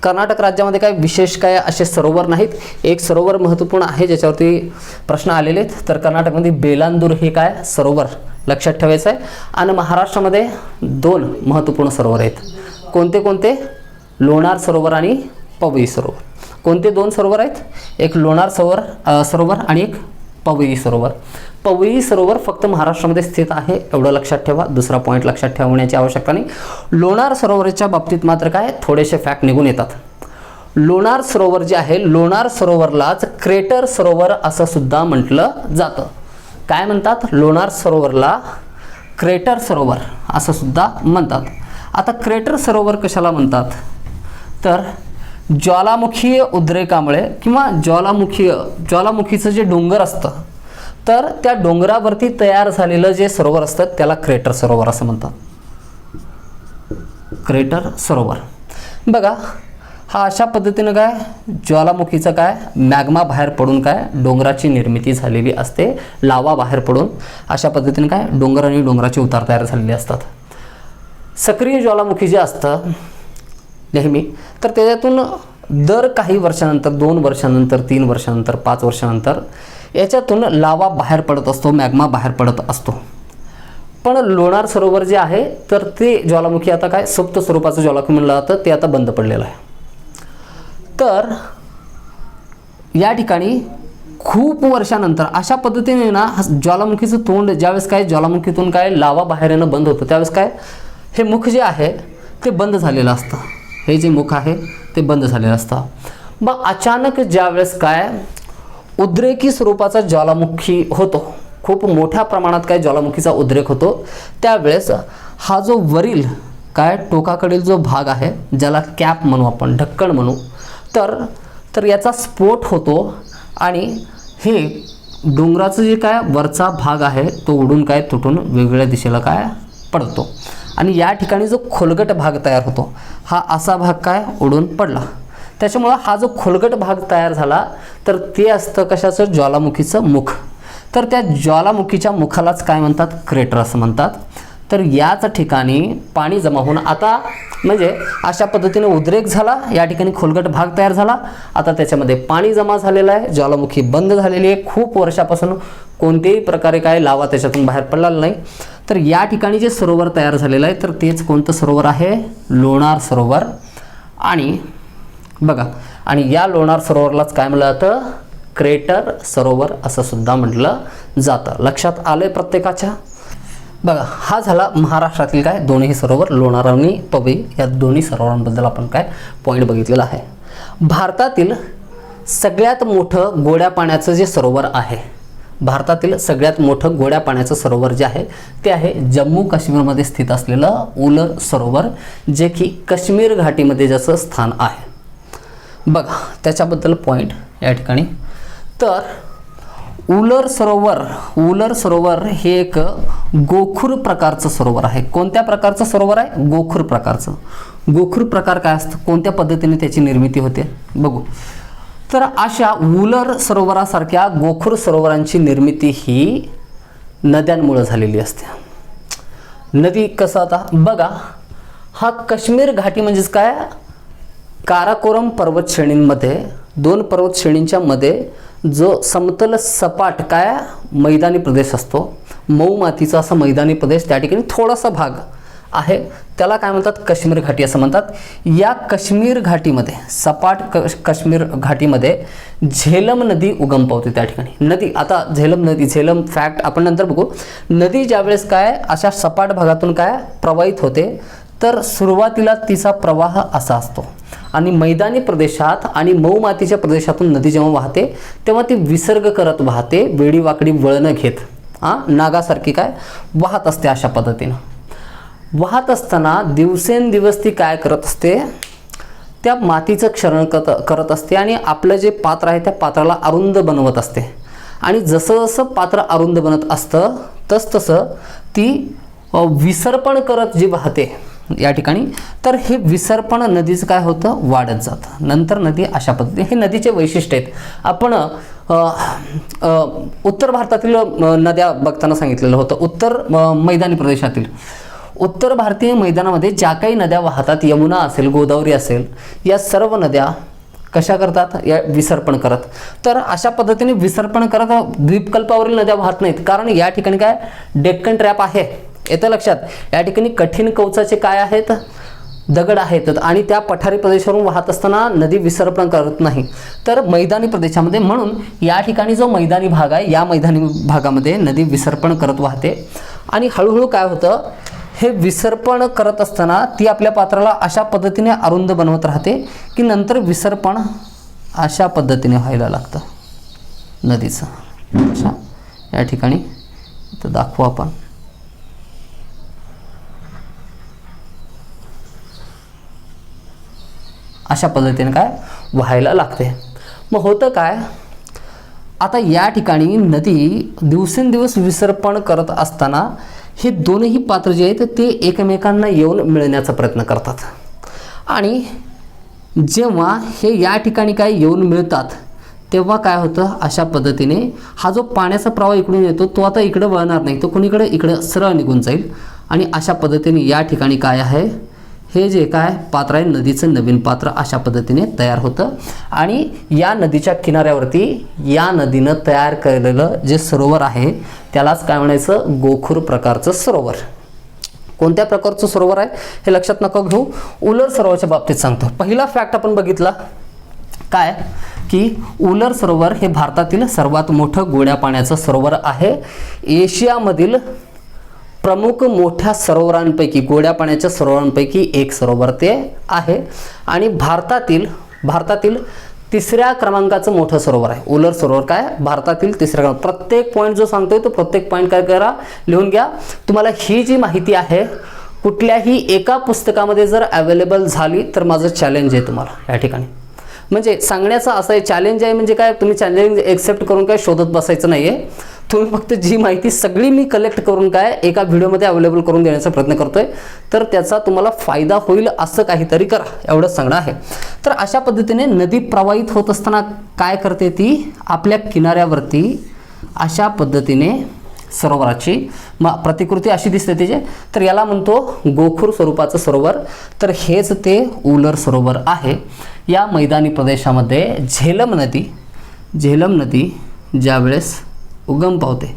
कर्नाटक राज्यामध्ये काय विशेष काय असे सरोवर नाहीत. एक सरोवर महत्त्वपूर्ण आहे ज्याच्यावरती प्रश्न आलेले आहेत. तर कर्नाटकमध्ये बेलांदूर हे काय सरोवर लक्षात ठेवायचं आहे. आणि महाराष्ट्रामध्ये 2 महत्त्वपूर्ण सरोवर आहेत. कोणते कोणते, लोणार सरोवर आणि पवई सरोवर. कोणते 2 सरोवर आहेत, एक लोणार सरोवर आणि एक पवई सरोवर. पवई सरोवर फक्त महाराष्ट्रामध्ये स्थित आहे, एवढं लक्षात ठेवा. दुसरा पॉईंट लक्षात ठेवण्याची आवश्यकता नाही. लोणार सरोवराच्या बाबतीत मात्र काय थोडेसे फॅक्ट निघून येतात. लोणार सरोवर जे आहे, लोणार सरोवरलाच क्रेटर सरोवर असं सुद्धा म्हटलं जातं. काय म्हणतात, लोणार सरोवरला क्रेटर सरोवर असं सुद्धा म्हणतात. आता क्रेटर सरोवर कशाला म्हणतात, तर ज्वालामुखीय उद्रेकामुळे किंवा ज्वालामुखीचं जे डोंगर असतं, तर त्या डोंगरावरती तयार झालेलं जे सरोवर असतं त्याला क्रेटर सरोवर असं म्हणतात. क्रेटर सरोवर. बघा, हा अशा पद्धतीनं काय ज्वालामुखीचं काय मॅग्मा बाहेर पडून काय डोंगराची निर्मिती झालेली असते, लावा बाहेर पडून अशा पद्धतीने काय डोंगर आणि डोंगराचे उतार तयार झालेले असतात. सक्रिय ज्वालामुखी जे असतं नेहमी, तर त्याच्यातून दर काही वर्षानंतर, 2 वर्षानंतर, 3 वर्षानंतर, 5 वर्षानंतर याच्यातून लावा बाहेर पडत असतो, मॅग्मा बाहेर पडत असतो. पण लोणार सरोवर जे आहे तर ते ज्वालामुखी आता काय सुप्त स्वरूपाचं ज्वालामुखी म्हणलं जातं, ते आता बंद पडलेलं आहे. तर या ठिकाणी खूप वर्षानंतर अशा पद्धतीने ना ज्वालामुखीचं तोंड ज्यावेळेस काय ज्वालामुखीतून काय लावा बाहेर येणं बंद होतं त्यावेळेस काय हे मुख जे आहे ते बंद झालेलं असतं. हे जे मुख आहे ते बंद झालेलं असतं. मग अचानक ज्यावेळेस काय उद्रेकी स्वरूपाचा ज्वालामुखी होतो, खूप मोठ्या प्रमाणात काय ज्वालामुखीचा उद्रेक होतो, त्यावेळेस हा जो वरील काय टोकाकडील जो भाग आहे ज्याला कॅप म्हणू आपण, ढक्कन म्हणू, तर याचा स्फोट होतो आणि हे डोंगराचं जे काय वरचा भाग आहे तो उडून काय तुटून वेगवेगळ्या दिशेला काय पडतो आणि या ठिकाणी जो खोलगट भाग तयार होतो हा असा भाग काय उडून पडला. त्याच्यामुळं हा जो खोलगट भाग तयार झाला तर ते असतं कशाचं ज्वालामुखीचं मुख. तर त्या ज्वालामुखीच्या मुखालाच काय म्हणतात क्रेटर असं म्हणतात. तर याच ठिकाणी पाणी जमा होऊन आता म्हणजे अशा पद्धतीने उद्रेक झाला, या ठिकाणी खोलगट भाग तयार झाला, आता त्याच्यामध्ये पाणी जमा झालेलं आहे, ज्वालामुखी बंद झालेली आहे, खूप वर्षापासून कोणत्याही प्रकारे काय लावा त्याच्यातून बाहेर पडलेला नाही. तर या ठिकाणी जे सरोवर तयार झालेलं आहे तर तेच कोणतं सरोवर आहे लोणार सरोवर. आणि बघा आणि या लोणार सरोवरलाच काय म्हटलं जातं क्रेटर सरोवर असं सुद्धा म्हटलं जातं. लक्षात आलंय प्रत्येकाच्या. बघा हा झाला महाराष्ट्रातील काय दोन्ही सरोवर लोणार आणि पवई या दोन्ही सरोवरांबद्दल आपण काय पॉईंट बघितलेला आहे. भारतातील सगळ्यात मोठं गोड्या पाण्याचं जे सरोवर आहे, भारतातील सगळ्यात मोठं गोड्या पाण्याचं सरोवर जे आहे ते आहे जम्मू काश्मीरमध्ये स्थित असलेलं उलर सरोवर, जे की काश्मीर घाटीमध्ये ज्याचं स्थान आहे. बघा त्याच्याबद्दल पॉईंट या ठिकाणी. तर उलर सरोवर हे एक गोखूर प्रकारचं सरोवर आहे. कोणत्या प्रकारचं सरोवर आहे? गोखूर प्रकारचं. गोखूर प्रकार काय असतं, कोणत्या पद्धतीने त्याची निर्मिती होते बघू. तर अशा उलर सरोवरासारख्या गोखूर सरोवरांची निर्मिती ही नद्यांमुळे झालेली असते. नदी कसं आता बघा, हा काश्मीर घाटी म्हणजेच काय काराकोरम पर्वत श्रेणींमध्ये दोन पर्वत श्रेणींच्या मध्ये जो समतल सपाट काय मैदानी प्रदेश असतो, मऊ मातीचा असा मैदानी प्रदेश, त्या ठिकाणी थोडासा भाग आहे त्याला काय म्हणतात काश्मीर घाटी असं म्हणतात. या काश्मीर घाटीमध्ये सपाट काश्मीर घाटीमध्ये झेलम नदी उगम पावते. त्या ठिकाणी नदी आता झेलम फॅक्ट आपण नंतर बघू. नदी ज्यावेळेस काय अशा सपाट भागातून काय प्रवाहित होते तर सुरुवातीला तिचा प्रवाह असा असतो आणि मैदानी प्रदेशात आणि मऊ मातीच्या प्रदेशातून नदी जेव्हा वाहते तेव्हा ती विसर्ग करत वाहते, वेडी वाकडी वळणं घेत नागासारखी काय वाहत असते. अशा पद्धतीनं वाहत असताना दिवसेंदिवस ती काय करत असते, त्या मातीचं क्षरण करत असते आणि आपलं जे पात्र आहे त्या पात्राला अरुंद बनवत असते. आणि जसं जसं पात्र अरुंद बनत असतं तसतसं ती विसर्पण करत जी वाहते या ठिकाणी, तर हे विसर्पण नदीचं काय होतं वाढत जातं. नंतर नदी अशा पद्धतीने हे नदीचे वैशिष्ट्य आहेत. आपण उत्तर भारतातील नद्या बघताना सांगितलेलं होतं. उत्तर मैदानी प्रदेशातील उत्तर भारतीय मैदानामध्ये ज्या काही नद्या वाहतात, यमुना असेल, गोदावरी असेल, या सर्व नद्या कशा करतात या विसर्पण करत. तर अशा पद्धतीने विसर्पण करत द्वीपकल्पावरील नद्या वाहत नाहीत, कारण या ठिकाणी काय डेक्कन ट्रॅप आहे. येतं लक्षात. या ठिकाणी कठीण कवचाचे काय आहेत दगड आहेत आणि त्या पठारी प्रदेशावरून वाहत असताना नदी विसर्पण करत नाही. तर मैदानी प्रदेशामध्ये म्हणून या ठिकाणी जो मैदानी भाग आहे या मैदानी भागामध्ये नदी विसर्पण करत वाहते आणि हळूहळू काय होतं हे विसर्पण करत असताना ती आपल्या पात्राला अशा पद्धतीने अरुंद बनवत राहते की नंतर विसर्पण अशा पद्धतीने व्हायला लागतं नदीचं. अशा या ठिकाणी इथं दाखवू आपण. अशा पद्धतीने काय व्हायला लागते. मग होतं काय आता या ठिकाणी नदी दिवसेंदिवस विसर्पण करत असताना हे दोनही पात्र जे आहेत ते एकमेकांना येऊन मिळण्याचा प्रयत्न करतात आणि जेव्हा हे या ठिकाणी काय येऊन मिळतात तेव्हा काय होतं अशा पद्धतीने हा जो पाण्याचा प्रवाह इकडून येतो तो आता इकडे वळणार नाही, तो कुणीकडे इकडे सरळ निघून जाईल आणि अशा पद्धतीने या ठिकाणी काय आहे हे जे काय पात्र आहे नदीचं नवीन पात्र अशा पद्धतीने तयार होतं आणि या नदीच्या किनाऱ्यावरती या नदीनं तयार केलेलं जे सरोवर आहे त्यालाच काय म्हणायचं, गोखूर प्रकारचं सरोवर. कोणत्या प्रकारचं सरोवर आहे हे लक्षात नका घेऊ, उलर सरोवराच्या बाबतीत सांगतो. पहिला फॅक्ट आपण बघितला काय की उलर सरोवर हे भारतातील सर्वात मोठं गोड्या पाण्याचं सरोवर आहे. एशियामधील प्रमुख मोठ्या सरोवरांपैकी, गोड्या पाण्याच्या सरोवरांपैकी एक सरोवर ते आहे आणि भारतातील तिसऱ्या क्रमांकाचं मोठं सरोवर आहे उलर सरोवर. काय भारतातील तिसऱ्या क्रमांक. प्रत्येक पॉईंट जो सांगतोय तो प्रत्येक पॉईंट काय करा, लिहून घ्या. तुम्हाला ही जी माहिती आहे कुठल्याही एका पुस्तकामध्ये जर अवेलेबल झाली तर माझं चॅलेंज आहे तुम्हाला या ठिकाणी. म्हणजे सांगण्याचं असं आहे, चॅलेंज आहे म्हणजे काय, तुम्ही चॅलेंज एक्सेप्ट करून काय शोधत बसायचं नाही आहे. तुम्ही फक्त जी माहिती सगळी मी कलेक्ट करून काय एका व्हिडिओमध्ये अवेलेबल करून देण्याचा प्रयत्न करतोय, तर त्याचा तुम्हाला फायदा होईल असं काहीतरी करा, एवढंच सांगणं आहे. तर अशा पद्धतीने नदी प्रवाहित होत असताना काय करते, ती आपल्या किनाऱ्यावरती अशा पद्धतीने सरोवराची प्रतिकृती अशी दिसते त्याचे, तर याला म्हणतो गोखूर स्वरूपाचं सरोवर. तर हेच ते उलर सरोवर आहे. या मैदानी प्रदेशामध्ये झेलम नदी ज्यावेळेस उगम पावते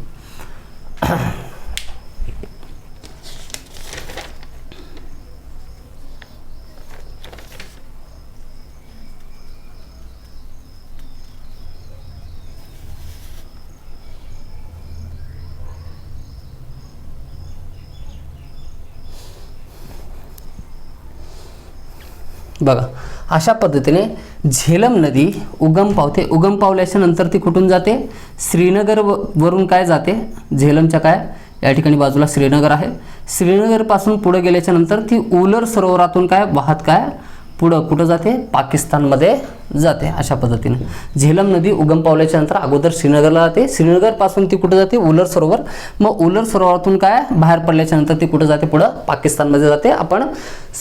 बघा, अशा पद्धतीने झेलम नदी उगम पावते. उगम पावल्याच्या नंतर ती कुठून जाते, श्रीनगर वरून काय जाते, झेलमच्या काय या ठिकाणी बाजूला श्रीनगर आहे, श्रीनगरपासून पुढे गेल्याच्या नंतर ती उलर सरोवरातून काय वाहत काय पुढं कुठं जाते, पाकिस्तानमध्ये जाते. अशा पद्धतीने झेलम नदी उगम पावल्याच्या नंतर अगोदर श्रीनगरला जाते, श्रीनगरपासून ती कुठं जाते, उलर सरोवर. मग उलर सरोवरातून काय बाहेर पडल्याच्या नंतर ती कुठं जाते, पुढं पाकिस्तानमध्ये जाते. आपण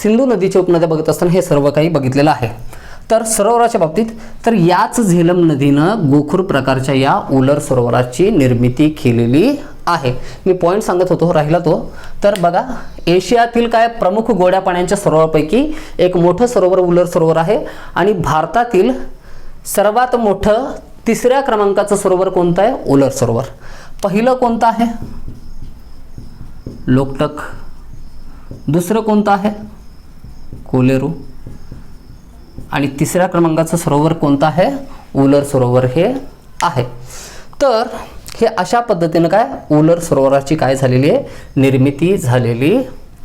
सिंधू नदीच्या उपनद्या बघत असताना हे सर्व काही बघितलेलं आहे. तर सरोवराच्या बाबतीत तर याच झेलम नदीनं गोखूर प्रकारच्या या उलर सरोवराची निर्मिती केलेली आहे. मी पॉईंट सांगत होतो, राहिला तो. तर बघा, एशियातील काय प्रमुख गोड्या पाण्याच्या सरोवरापैकी एक मोठं सरोवर उलर सरोवर आहे आणि भारतातील सर्वात मोठं तिसऱ्या क्रमांकाचं सरोवर कोणतं आहे, उलर सरोवर. पहिलं कोणतं आहे, लोकटक. दुसरं कोणतं आहे, कोलेरू. आणि तिसऱ्या क्रमांकाचं सरोवर कोणतं आहे, उलर सरोवर हे आहे. तर हे अशा पद्धतीनं काय उलर सरोवराची काय झालेली आहे, निर्मिती झालेली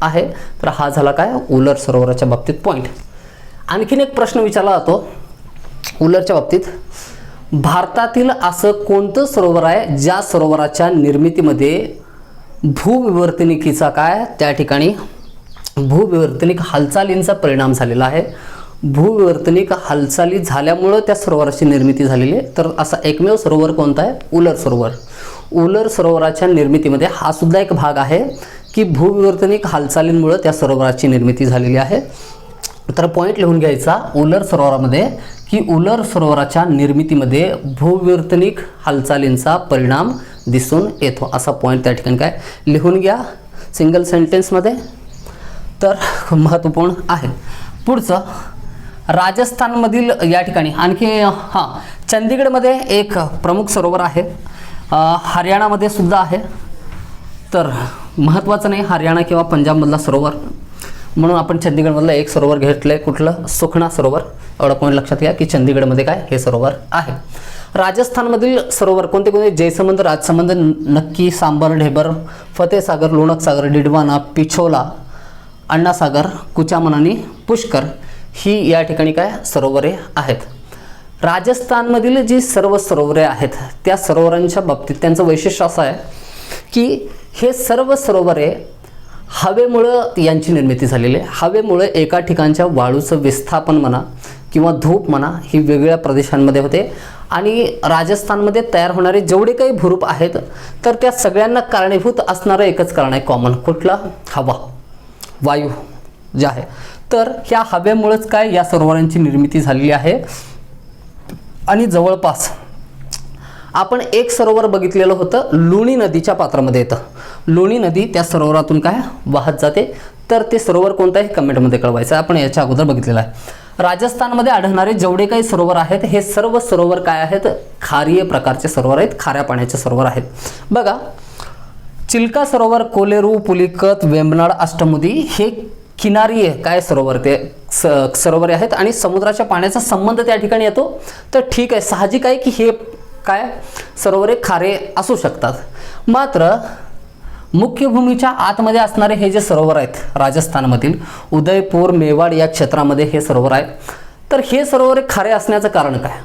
आहे. तर हा झाला काय उलर सरोवराच्या बाबतीत पॉईंट. आणखीन एक प्रश्न विचारला जातो उलरच्या बाबतीत, भारतातील असं कोणतं सरोवर आहे ज्या सरोवराच्या निर्मितीमध्ये भूविवर्तनिकीचा काय त्या ठिकाणी भूविवर्तनिक हालचालींचा परिणाम झालेला आहे. भूविवर्तनिक हालचाली झाल्यामुळं त्या सरोवराची निर्मिती झालेली आहे. तर असा एकमेव सरोवर कोणता आहे, उलर सरोवर. उलर सरोवराच्या निर्मितीमध्ये हा सुद्धा एक भाग आहे की भूविवर्तनिक हालचालींमुळे त्या सरोवराची निर्मिती झालेली आहे. तर पॉईंट लिहून घ्यायचा उलर सरोवरामध्ये की उलर सरोवराच्या निर्मितीमध्ये भूविवर्तनिक हालचालींचा परिणाम दिसून येतो, असा पॉईंट त्या ठिकाणी काय लिहून घ्या सिंगल सेंटेन्समध्ये. तर महत्त्वपूर्ण आहे. पुढचं राजस्थानमधील या ठिकाणी आणखी चंदीगडमध्ये एक प्रमुख सरोवर आहे, हरियाणामध्ये सुद्धा आहे. तर महत्त्वाचं नाही हरियाणा किंवा पंजाबमधला सरोवर, म्हणून आपण चंदीगडमधलं एक सरोवर घेतलं आहे, कुठलं, सुखना सरोवर. एवढा पॉईंट लक्षात घ्या की चंदीगडमध्ये काय हे सरोवर आहे. राजस्थानमधील सरोवर कोणते कोणते, जयसमंद, राजसमंद, नक्की, सांबर, ढेबर, फतेहसागर, लोणक सागर, डिडवाना, पिछोला, अण्णासागर, कुचामन आणि पुष्कर ही या ठिकाणी काय सरोवरे आहेत. राजस्थानमधील जी सर्व सरोवरे आहेत त्या सरोवरांच्या बाबतीत त्यांचं वैशिष्ट्य असं आहे की हे सर्व सरोवरे हवेमुळं यांची निर्मिती झालेली आहे. हवेमुळे एका ठिकाणच्या वाळूचं विस्थापन म्हणा किंवा धूप म्हणा ही वेगवेगळ्या प्रदेशांमध्ये होते आणि राजस्थानमध्ये तयार होणारे जेवढे काही भूरूप आहेत तर त्या सगळ्यांना कारणीभूत असणारं एकच कारण आहे कॉमन, कुठला, हवा, वायू जे आहे. तर ह्या हवेमुळेच काय या सरोवरांची निर्मिती झालेली आहे. आणि जवळपास आपण एक सरोवर बघितलेलं होतं, लुणी नदीच्या पात्रामध्ये येतं. लुणी नदी त्या सरोवरातून काय वाहत जाते. तर ते सरोवर कोणतं आहे कमेंटमध्ये कळवायचं. आपण याच्या अगोदर बघितलेलं आहे. राजस्थानमध्ये आढळणारे जेवढे काही सरोवर आहेत हे सर्व सरोवर काय आहेत, खारीय प्रकारचे सरोवर आहेत, खाऱ्या पाण्याचे सरोवर आहेत. बघा, चिल्का सरोवर, कोलेरू, पुलिकत, वेंबनाड, अष्टमुदी हे किनारीय काय सरोवर ते सरोवरे आहेत आणि समुद्राच्या पाण्याचा संबंध त्या ठिकाणी येतो. तर ठीक आहे, साहजिक आहे की हे काय सरोवरे खारे असू शकतात. मात्र मुख्य भूमीच्या आतमध्ये असणारे हे जे सरोवर आहेत राजस्थानमधील उदयपूर, मेवाड या क्षेत्रामध्ये हे सरोवर आहेत. तर हे सरोवरे खारे असण्याचं कारण काय?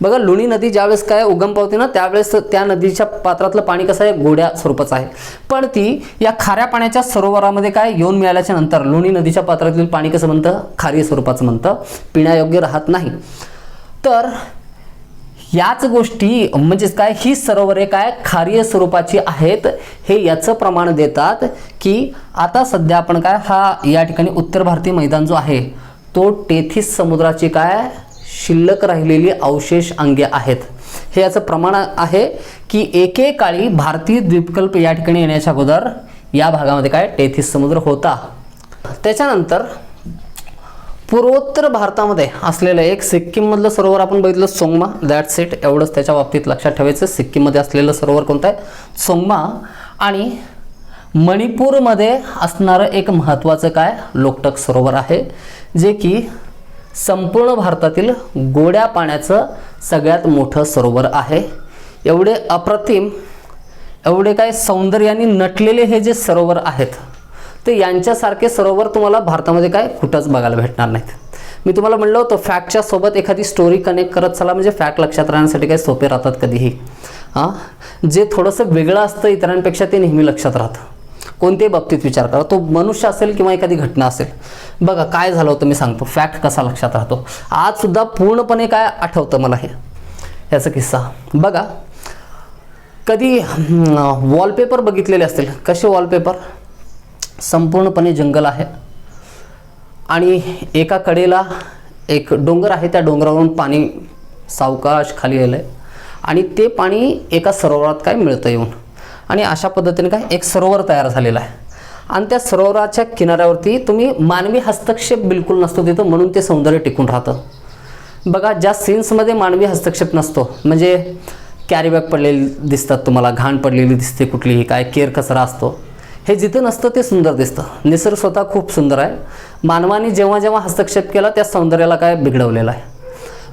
बघा, लुणी नदी ज्यावेळेस काय उगम पावते ना, त्यावेळेस त्या नदीच्या पात्रातलं पाणी कसं आहे, गोड्या स्वरूपाचं आहे. पण ती या खाऱ्या पाण्याच्या सरोवरामध्ये काय येऊन मिळाल्याच्या नंतर लुणी नदीच्या पात्रातील पाणी कसं म्हणतं, खारी स्वरूपाचं म्हणतं, पिण्यायोग्य राहत नाही. तर याच गोष्टी म्हणजेच काय, ही सरोवरे काय खारीय स्वरूपाची आहेत हे याचं प्रमाण देतात की आता सध्या आपण काय हा या ठिकाणी उत्तर भारतीय मैदान जो आहे तो टेथिस समुद्राची काय शिल्लक राहिलेली अवशेष अंगे आहेत. हे याचं प्रमाण आहे की एकेकाळी भारतीय द्वीपकल्प या ठिकाणी येण्याच्या अगोदर या भागामध्ये काय टेथिस समुद्र होता. त्याच्यानंतर पूर्वोत्तर भारतामध्ये असलेलं एक सिक्कीममधलं सरोवर आपण बघितलं, सोंगमा. दॅट्स इट, एवढंच त्याच्या बाबतीत लक्षात ठेवायचं. सिक्कीममध्ये असलेलं सरोवर कोणतं आहे, सोंगमा. आणि मणिपूरमध्ये असणारं एक महत्त्वाचं काय लोकटक सरोवर आहे जे की संपूर्ण भारतातील गोड्या पाण्याचं सगळ्यात मोठं सरोवर आहे. एवढे अप्रतिम, एवढे काय सौंदर्याने नटलेले हे जे सरोवर आहेत ते यांच्यासारखे सरोवर तुम्हाला भारतामध्ये काय कुठंच बघायला भेटणार नाहीत. मी तुम्हाला म्हणलं होतं फॅक्टच्या सोबत एखादी स्टोरी कनेक्ट करत चला, म्हणजे फॅक्ट लक्षात राहण्यासाठी काय सोपे राहतात कधीही. जे थोडंसं वेगळं असतं इतरांपेक्षा ते नेहमी लक्षात राहतं. कोणत्याही बाबतीत विचार करा, तो मनुष्य असेल किंवा एखादी घटना असेल. बघा काय झालं होतं, मी सांगतो फॅक्ट कसा लक्षात राहतो. आज सुद्धा पूर्णपणे काय आठवतं मला हे याचा किस्सा. बघा, कधी वॉलपेपर बघितलेले असतील. कसे वॉलपेपर, संपूर्णपणे जंगल आहे आणि एका कडेला एक डोंगर आहे, त्या डोंगरावरून पाणी सावकाश खाली आलं आहे आणि ते पाणी एका सरोवरात काय मिळतं येऊन, आणि अशा पद्धतीने काय एक सरोवर तयार झालेलं आहे. आणि त्या सरोवराच्या किनाऱ्यावरती तुम्ही मानवी हस्तक्षेप बिलकुल नसतो तिथं, म्हणून ते सौंदर्य टिकून राहतं. बघा, ज्या सीन्समध्ये मानवी हस्तक्षेप नसतो, म्हणजे कॅरीबॅग पडलेली दिसतात तुम्हाला, घाण पडलेली दिसते कुठलीही, काय केर कचरा असतो, हे जिथं नसतं ते सुंदर दिसतं. निसर्ग स्वतः खूप सुंदर आहे. मानवाने जेव्हा जेव्हा हस्तक्षेप केला त्या सौंदर्याला काय बिघडवलेलं आहे.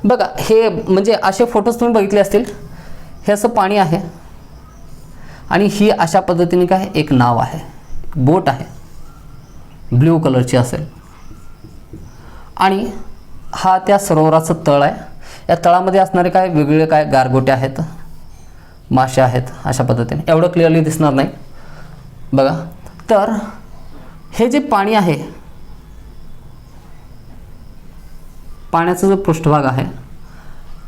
बघा, हे म्हणजे असे फोटोज तुम्ही बघितले असतील. हे असं पाणी आहे आणि ही अशा पद्धतीने काय एक नाव आहे, बोट आहे, ब्ल्यू कलरची असेल. आणि हा त्या सरोवराचं तळ आहे. या तळामध्ये असणारे काय वेगवेगळे काय गारगोटे आहेत, मासे आहेत, अशा पद्धतीने. एवढं क्लिअरली दिसणार नाही बघा. तर हे जे पाणी आहे, पाण्याचा जो पृष्ठभाग आहे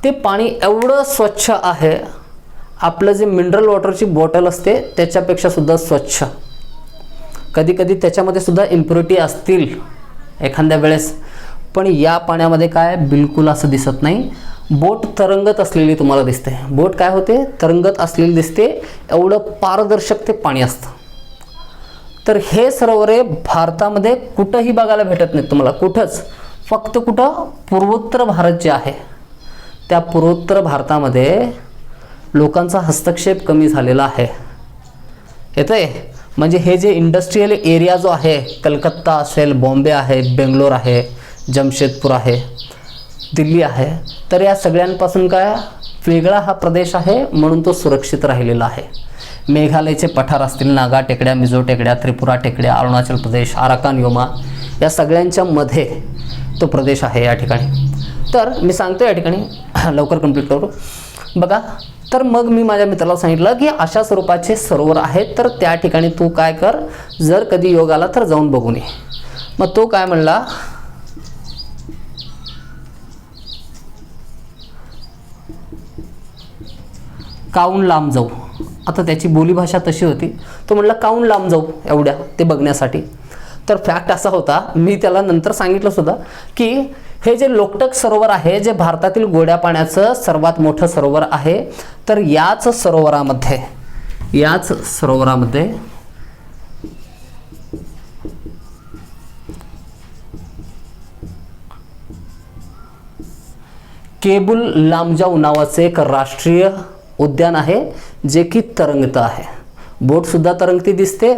ते पाणी एवढं स्वच्छ आहे, आपलं जे मिनरल वॉटरची बॉटल असते त्याच्यापेक्षा सुद्धा स्वच्छ. कधी कधी त्याच्यामध्ये सुद्धा इम्प्युरिटी असतील एखाद्या वेळेस, पण या पाण्यामध्ये काय बिलकुल असं दिसत नाही. बोट तरंगत असलेली तुम्हाला दिसते. बोट काय होते, तरंगत असलेली दिसते. एवढं पारदर्शक ते पाणी असतं. तर हे सरोवरे भारतामध्ये कुठंही बघायला भेटत नाहीत तुम्हाला, कुठंच. फक्त कुठं पूर्वोत्तर भारत जे आहे त्या पूर्वोत्तर भारतामध्ये लोकांचा हस्तक्षेप कमी झालेला आहे. येतंय, म्हणजे हे जे इंडस्ट्रियल एरिया जो आहे, कलकत्ता असेल, बॉम्बे आहे, बेंगलोर आहे, जमशेदपूर आहे, दिल्ली आहे, तर या सगळ्यांपासून काय वेगळा हा प्रदेश आहे, म्हणून तो सुरक्षित राहिलेला आहे. मेघालयचे पठार असतील, नागा टेकड्या, मिझो टेकड्या, त्रिपुरा टेकड्या, अरुणाचल प्रदेश, आराकान योमा, या सगळ्यांच्या मध्ये तो प्रदेश आहे या ठिकाणी. तर मी सांगतो या ठिकाणी लवकर कंप्लीट करू. बघा, तर मग मी माझ्या मित्राला सांगितलं की अशा स्वरूपाचे सरोवर आहेत, तर त्या ठिकाणी तू काय कर, जर कधी योग आला तर जाऊन बघून ये. मग तो काय म्हणला, काहून लांब जाऊ. आता त्याची बोलीभाषा तशी होती. तो म्हणला काहून लांब जाऊ एवढ्या ते बघण्यासाठी. तर फॅक्ट असा होता, मी त्याला नंतर सांगितलं सुद्धा की हे जे लोकटक सरोवर आहे, जे भारतातील गोड्या पाण्याचं सर्वात मोठं सरोवर आहे, तर याच सरोवरामध्ये केबुल लामजाऊ नावाचे एक राष्ट्रीय उद्यान आहे जे की तरंगत आहे. बोटसुद्धा तरंगती दिसते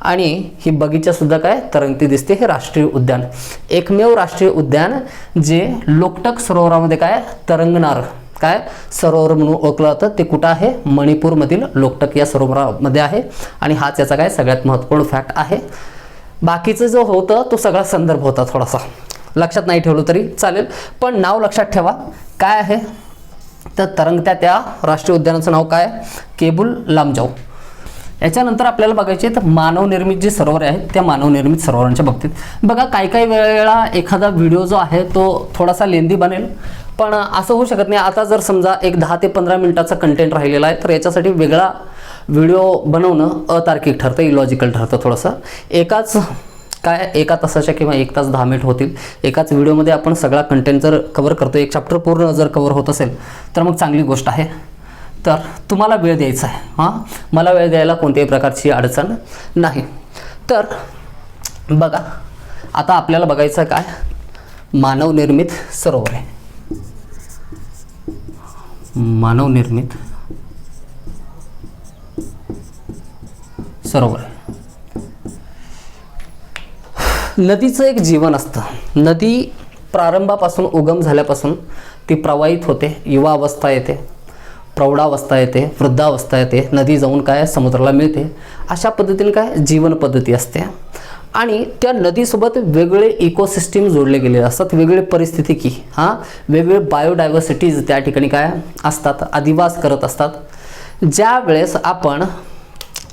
आणि ही बगीचासुद्धा काय तरंगती दिसते. हे राष्ट्रीय उद्यान एकमेव राष्ट्रीय उद्यान जे लोकटक सरोवरामध्ये काय तरंगणार काय सरोवर म्हणून ओळखलं जातं. ते कुठं आहे? मणिपूरमधील लोकटक या सरोवरामध्ये आहे. आणि हाच याचा काय सगळ्यात महत्त्वपूर्ण फॅक्ट आहे. बाकीचं जो होतं तो सगळा संदर्भ होता, थोडासा लक्षात नाही ठेवलं तरी चालेल, पण नाव लक्षात ठेवा. काय आहे तर तरंगत्या त्या राष्ट्रीय उद्यानाचं नाव काय? केबुल लामजाऊ. याच्यानंतर आपल्याला बघायचे तर मानवनिर्मित जे सरोवर आहेत त्या मानवनिर्मित सरोवरांच्या बाबतीत बघा, काही वेळेला एखादा व्हिडिओ जो आहे तो थोडासा लेंदी बनेल, पण असं होऊ शकत नाही. आता जर समजा एक 10 ते 15 मिनिटाचा कंटेंट राहिलेला आहे तर याच्यासाठी वेगळा व्हिडिओ बनवणं अतार्किक ठरतं, इलॉजिकल ठरतं थोडंसं. एका तासाच्या किंवा 1 तास 10 मिनिट होतील एकाच व्हिडिओमध्ये आपण सगळा कंटेंट जर कव्हर करतो, एक चॅप्टर पूर्ण जर कव्हर होत असेल तर मग चांगली गोष्ट आहे. तर तुम्हाला वेळ द्यायचा आहे, हां, मला वेळ द्यायला कोणत्याही प्रकारची अडचण नाही. तर बघा, आता आपल्याला बघायचं काय? मानवनिर्मित सरोवर आहे. मानवनिर्मित सरोवर आहे. नदीचं एक जीवन असतं. नदी प्रारंभापासून उगम झाल्यापासून ती प्रवाहित होते, युवा अवस्था येते, प्रौढावस्था येते, वृद्धावस्था येते, नदी जाऊन काय समुद्राला मिळते. अशा पद्धतीने काय जीवन पद्धती असते. आणि त्या नदीसोबत वेगवेगळे इकोसिस्टीम जोडले गेलेले असतात, वेगवेगळे परिस्थितिकी, हां, वेगवेगळे बायोडायव्हर्सिटीज त्या ठिकाणी काय असतात, अधिवास करत असतात. ज्या वेळेस आपण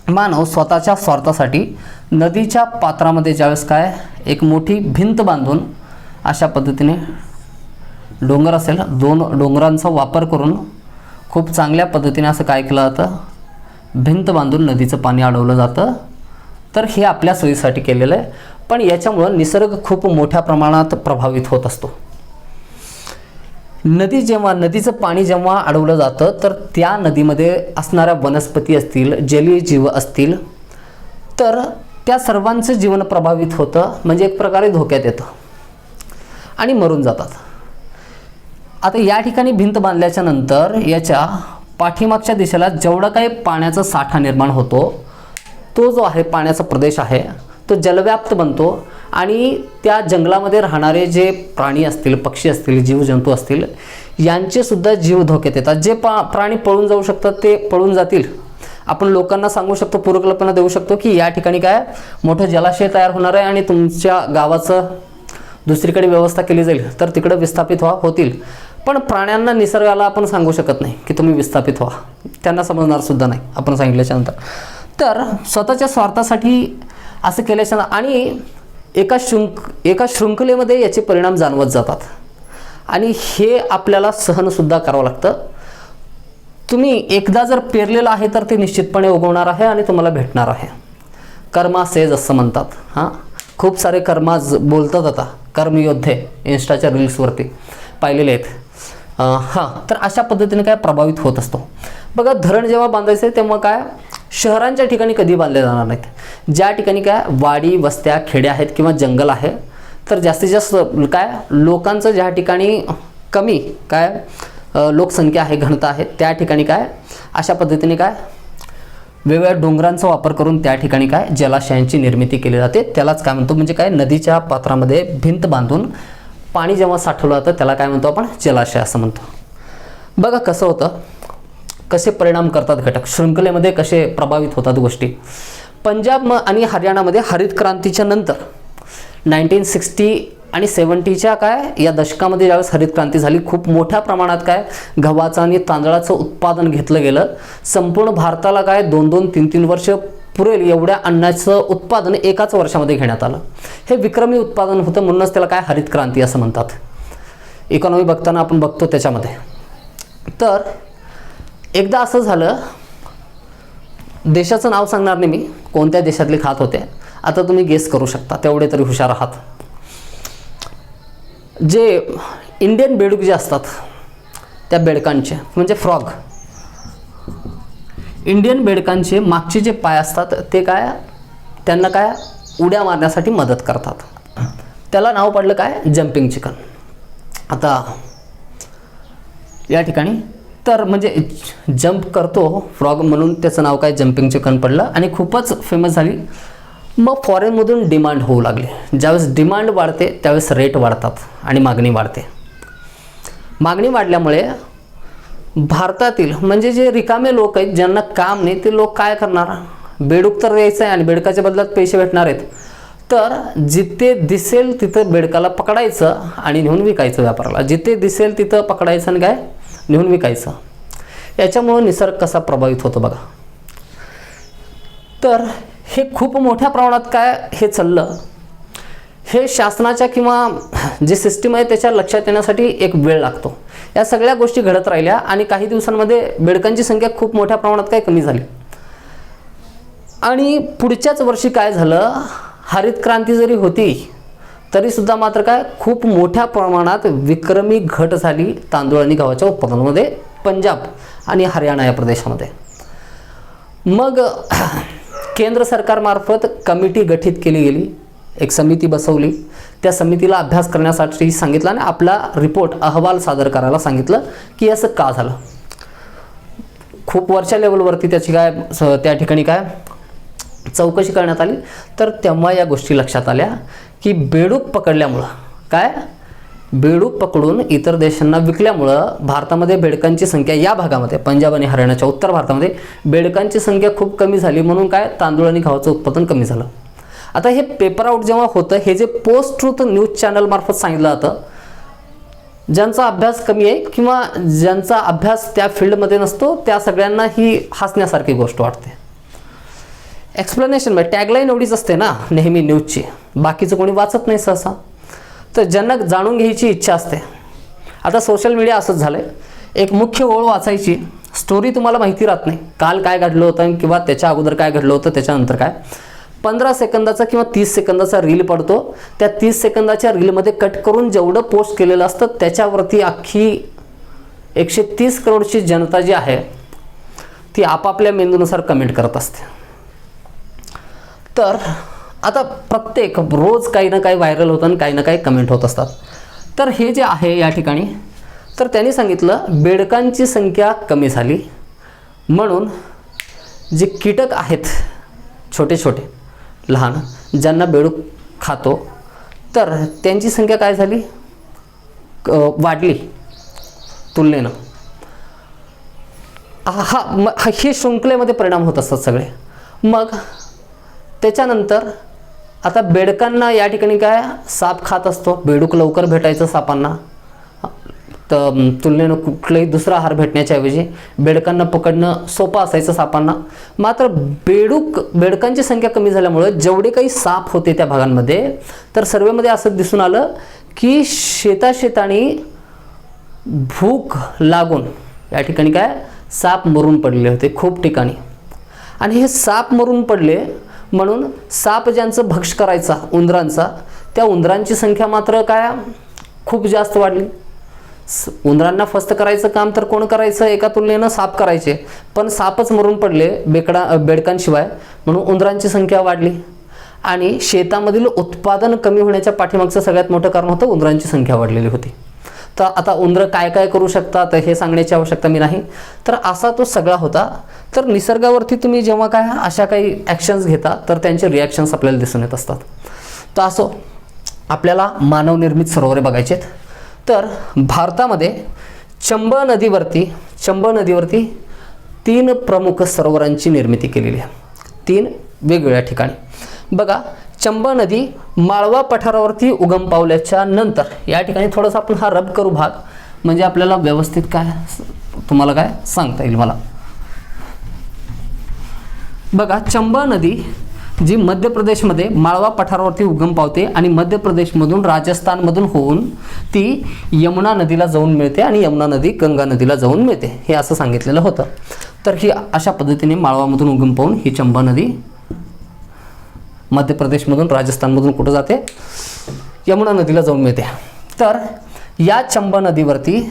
मानव स्वतःच्या स्वार्थासाठी नदीच्या पात्रामध्ये ज्यावेळेस काय एक मोठी भिंत बांधून अशा पद्धतीने डोंगर असेल, 2 डोंगरांचा वापर करून खूप चांगल्या पद्धतीने असं काय केलं जातं, भिंत बांधून नदीचं पाणी अडवलं जातं. तर हे आपल्या सोयीसाठी केलेलं आहे, पण याच्यामुळं निसर्ग खूप मोठ्या प्रमाणात प्रभावित होत असतो. नदीचं पाणी जेव्हा अडवलं जातं तर त्या नदीमध्ये असणाऱ्या वनस्पती असतील, जलीय जीव असतील, तर त्या सर्वांचं जीवन प्रभावित होतं, म्हणजे एक प्रकारे धोक्यात येतं आणि मरून जातात. आता या ठिकाणी भिंत बांधल्याच्या नंतर याच्या पाठीमागच्या दिशेला जेवढा काही पाण्याचा साठा निर्माण होतो, तो जो आहे पाण्याचा प्रदेश आहे तो जलव्याप्त बनतो आणि त्या जंगलामध्ये राहणारे जे प्राणी असतील, पक्षी असतील, जीवजंतू असतील, यांचे सुद्धा जीव धोक्यात येतात. जे प्राणी पळून जाऊ शकतात ते पळून जातील. आपण लोकांना सांगू शकतो, पूर्वकल्पना देऊ शकतो की या ठिकाणी काय मोठं जलाशय तयार होणार आहे आणि तुमच्या गावाचं दुसरीकडे व्यवस्था केली जाईल तर तिकडे विस्थापित होतील. पण प्राण्यांना, निसर्गाला आपण सांगू शकत नाही की तुम्ही विस्थापित व्हा, त्यांना समजणार सुद्धा नाही आपण सांगितल्याच्यानंतर. तर स्वतःच्या स्वार्थासाठी असं केल्याच्या आणि एका शृंखलेमध्ये याचे परिणाम जाणवत जातात आणि हे आपल्याला सहनसुद्धा करावं लागतं. तुम्ही एकदा जर पेरलेलं आहे तर ते निश्चितपणे उगवणार आहे आणि तुम्हाला भेटणार आहे. कर्मा सेज असं म्हणतात. हां, खूप सारे कर्माज बोलतात, आता कर्मयोद्धे इंस्टाच्या रील्सवरती पाहिलेले आहेत. हां, तर अशा पद्धतीने काय प्रभावित होत असतो. बघा, धरण जेव्हा बांधायचं आहे तेव्हा काय शहरांच्या ठिकाणी कधी बांधले जाणार नाहीत. ज्या ठिकाणी काय वाडी वस्त्या खेड्या आहेत किंवा जंगल आहे, तर जास्तीत जास्त काय लोकांचं ज्या ठिकाणी कमी काय लोकसंख्या आहे, घनता आहे, त्या ठिकाणी काय अशा पद्धतीने काय वेगवेगळ्या डोंगरांचा वापर करून त्या ठिकाणी काय जलाशयांची निर्मिती केली जाते. त्यालाच काय म्हणतो, म्हणजे काय नदीच्या पात्रामध्ये भिंत बांधून पाणी जेव्हा साठवलं जातं त्याला काय म्हणतो आपण, जलाशय असं म्हणतो. बघा कसं होतं, कसे परिणाम करतात घटक, शृंखलेमध्ये कसे प्रभावित होतात गोष्टी. पंजाब आणि हरियाणामध्ये हरित क्रांतीच्या नंतर 1960 आणि 70च्या काय या दशकामध्ये ज्यावेळेस हरित क्रांती झाली, खूप मोठ्या प्रमाणात काय गव्हाचं आणि तांदळाचं उत्पादन घेतलं गेलं. संपूर्ण भारताला काय 2-2, 3-3 वर्ष पुरेल एवढ्या अन्नाचं उत्पादन एकाच वर्षामध्ये घेण्यात आलं. हे विक्रमी उत्पादन होतं, म्हणूनच त्याला काय हरित क्रांती असं म्हणतात. इकॉनॉमी बघताना आपण बघतो त्याच्यामध्ये. तर एकदा असं झालं, देशाचं नाव सांगणार नाही मी, कोणत्या देशातले खात होते, आता तुम्ही गेस करू शकता, तेवढे तरी हुशार आहात. जे इंडियन बेडूक जे असतात त्या बेडकांचे, म्हणजे फ्रॉग, इंडियन बेडकांचे मागचे जे पाय असतात ते काय त्यांना काय उड्या मारण्यासाठी मदत करतात. त्याला नाव पडलं काय जम्पिंग चिकन. आता या ठिकाणी. तर म्हणजे जंप करतो फ्रॉग म्हणून त्याचं नाव काय जम्पिंग चिकन पडलं आणि खूपच फेमस झाली. मग फॉरेनमधून डिमांड होऊ लागली. ज्यावेळेस डिमांड वाढते त्यावेळेस रेट वाढतात आणि मागणी वाढते. मागणी वाढल्यामुळे भारतातील म्हणजे जे रिकामे लोक आहेत ज्यांना काम नाही ते लोक काय करणार, बेडूक तर द्यायचं आहे आणि बेडकाच्या बदल्यात पैसे भेटणार आहेत. तर जिथे दिसेल तिथं बेडकाला पकडायचं आणि नेऊन विकायचं व्यापाराला. जिथे दिसेल तिथं पकडायचं आणि काय नेऊन विकायचं. याच्यामुळं निसर्ग कसा प्रभावित होतो बघा. तर हे खूप मोठ्या प्रमाणात काय हे चाललं, हे शासनाच्या किंवा जे सिस्टीम आहे त्याच्या लक्षात येण्यासाठी एक वेळ लागतो. या सगळ्या गोष्टी घडत राहिल्या आणि काही दिवसांमध्ये बेडकांची संख्या खूप मोठ्या प्रमाणात काय कमी झाली. आणि पुढच्याच वर्षी काय झालं, हरित क्रांती जरी होती तरीसुद्धा मात्र काय खूप मोठ्या प्रमाणात विक्रमी घट झाली तांदूळ आणि गव्हाच्या उत्पादनामध्ये पंजाब आणि हरियाणा या प्रदेशामध्ये. मग केंद्र सरकारमार्फत कमिटी गठीत केली गेली, एक समिती बसवली. त्या समितीला अभ्यास करण्यासाठी सांगितलं आणि आपला रिपोर्ट अहवाल सादर करायला सांगितलं की असं का झालं. खूप वरच्या लेवलवरती त्याची काय त्या ठिकाणी काय चौकशी करण्यात आली. तर तेव्हा या गोष्टी लक्षात आल्या की बेडूक पकडल्यामुळं काय, बेडूक पकडून इतर देशांना विकल्यामुळं भारतामध्ये बेडकांची संख्या या भागामध्ये पंजाब आणि हरियाणाच्या उत्तर भारतामध्ये बेडकांची संख्या खूप कमी झाली. म्हणून काय तांदूळ आणि गव्हाचं उत्पादन कमी झालं. आता हे पेपर आउट जेव्हा होतं, हे जे पोस्ट ट्रूथ न्यूज चॅनल मार्फत सांगितलं जातं, ज्यांचा अभ्यास कमी आहे किंवा ज्यांचा अभ्यास त्या फील्डमध्ये नसतो त्या सगळ्यांना ही हसण्यासारखी गोष्ट वाटते. एक्सप्लेनेशन म्हणजे टॅगलाईन एवढीच असते ना नेहमी न्यूजची, बाकीचं कोणी वाचत नाही सहसा. तर ज्यांना जाणून घ्यायची इच्छा असते. आता सोशल मीडिया असंच झालं आहे, एक मुख्य ओळ वाचायची, स्टोरी तुम्हाला माहिती राहत नाही काल काय घडलं होतं किंवा त्याच्या अगोदर काय घडलं होतं त्याच्यानंतर काय. 15 सेकंदाचा किंवा 30 सेकंदाचा रील पडतो. त्या 30 सेकंदाच्या रीलमध्ये कट करून जेवढं पोस्ट केलेलं असतं त्याच्यावरती अख्खी 130 करोडची जनता जी आहे ती आपापल्या मेंदूनुसार कमेंट करत असते. तर आता प्रत्येक रोज काही ना काही व्हायरल होतं आणि काही ना काही कमेंट होत असतात. तर हे जे आहे या ठिकाणी, तर त्यांनी सांगितलं बेडकांची संख्या कमी झाली म्हणून जे कीटक आहेत छोटे छोटे लहान ज्यांना बेडूक खातो तर त्यांची संख्या काय झाली, वाढली तुलनेनं. हे शृंखलेमध्ये परिणाम होत असतात सगळे. मग त्याच्यानंतर आता बेडकांना या ठिकाणी काय साप खात असतो, बेडूक लवकर भेटायचं सापांना, तर तुलनेनं कुठलाही दुसरा आहार भेटण्याच्या ऐवजी बेडकांना पकडणं सोपं असायचं सापांना. मात्र बेडकांची संख्या कमी झाल्यामुळं जेवढे काही साप होते त्या भागांमध्ये, तर सर्वेमध्ये असं दिसून आलं की शेतानी भूक लागून या ठिकाणी काय साप मरून पडले होते खूप ठिकाणी. आणि हे साप मरून पडले म्हणून साप ज्यांचं भक्ष करायचा उंदरांचा, त्या उंदरांची संख्या मात्र काय खूप जास्त वाढली. उंदरांना फस्त करायचं काम तर कोण करायचं, एका तुलनेनं साप करायचे, पण सापच मरून पडले बेडकांशिवाय म्हणून उंदरांची संख्या वाढली. आणि शेतामधील उत्पादन कमी होण्याच्या पाठीमागचं सगळ्यात मोठं कारण होतं उंदरांची संख्या वाढलेली होती. तर आता उंदरं काय काय करू शकतात हे सांगण्याची आवश्यकता मी नाही. तर असा तो सगळा होता. तर निसर्गावरती तुम्ही जेव्हा काय अशा काही ॲक्शन्स घेता तर त्यांचे रिॲक्शन्स आपल्याला दिसून येत असतात. तर असो आपल्याला मानवनिर्मित सरोवरे बघायचे आहेत. तर भारतामध्ये चंबळ नदीवरती 3 प्रमुख सरोवरांची निर्मिती केलेली आहे, 3 वेगवेगळ्या ठिकाणी. बघा चंबळ नदी माळवा पठारावरती उगम पावल्याच्या नंतर या ठिकाणी थोडंसं आपण हा रब करू भाग, म्हणजे आपल्याला व्यवस्थित काय तुम्हाला काय सांगता येईल मला. बघा चंबळ नदी जी मध्य प्रदेशमध्ये माळवा पठारावरती उगम पावते आणि मध्य प्रदेशमधून राजस्थानमधून होऊन ती यमुना नदीला जाऊन मिळते आणि यमुना नदी गंगा नदीला जाऊन मिळते हे असं सांगितलेलं होतं. तर ही अशा पद्धतीने माळवामधून उगम पावून ही चंबळ नदी मध्य प्रदेशमधून राजस्थानमधून कुठं जाते, यमुना नदीला जाऊन मिळते. तर या चंबळ नदीवरती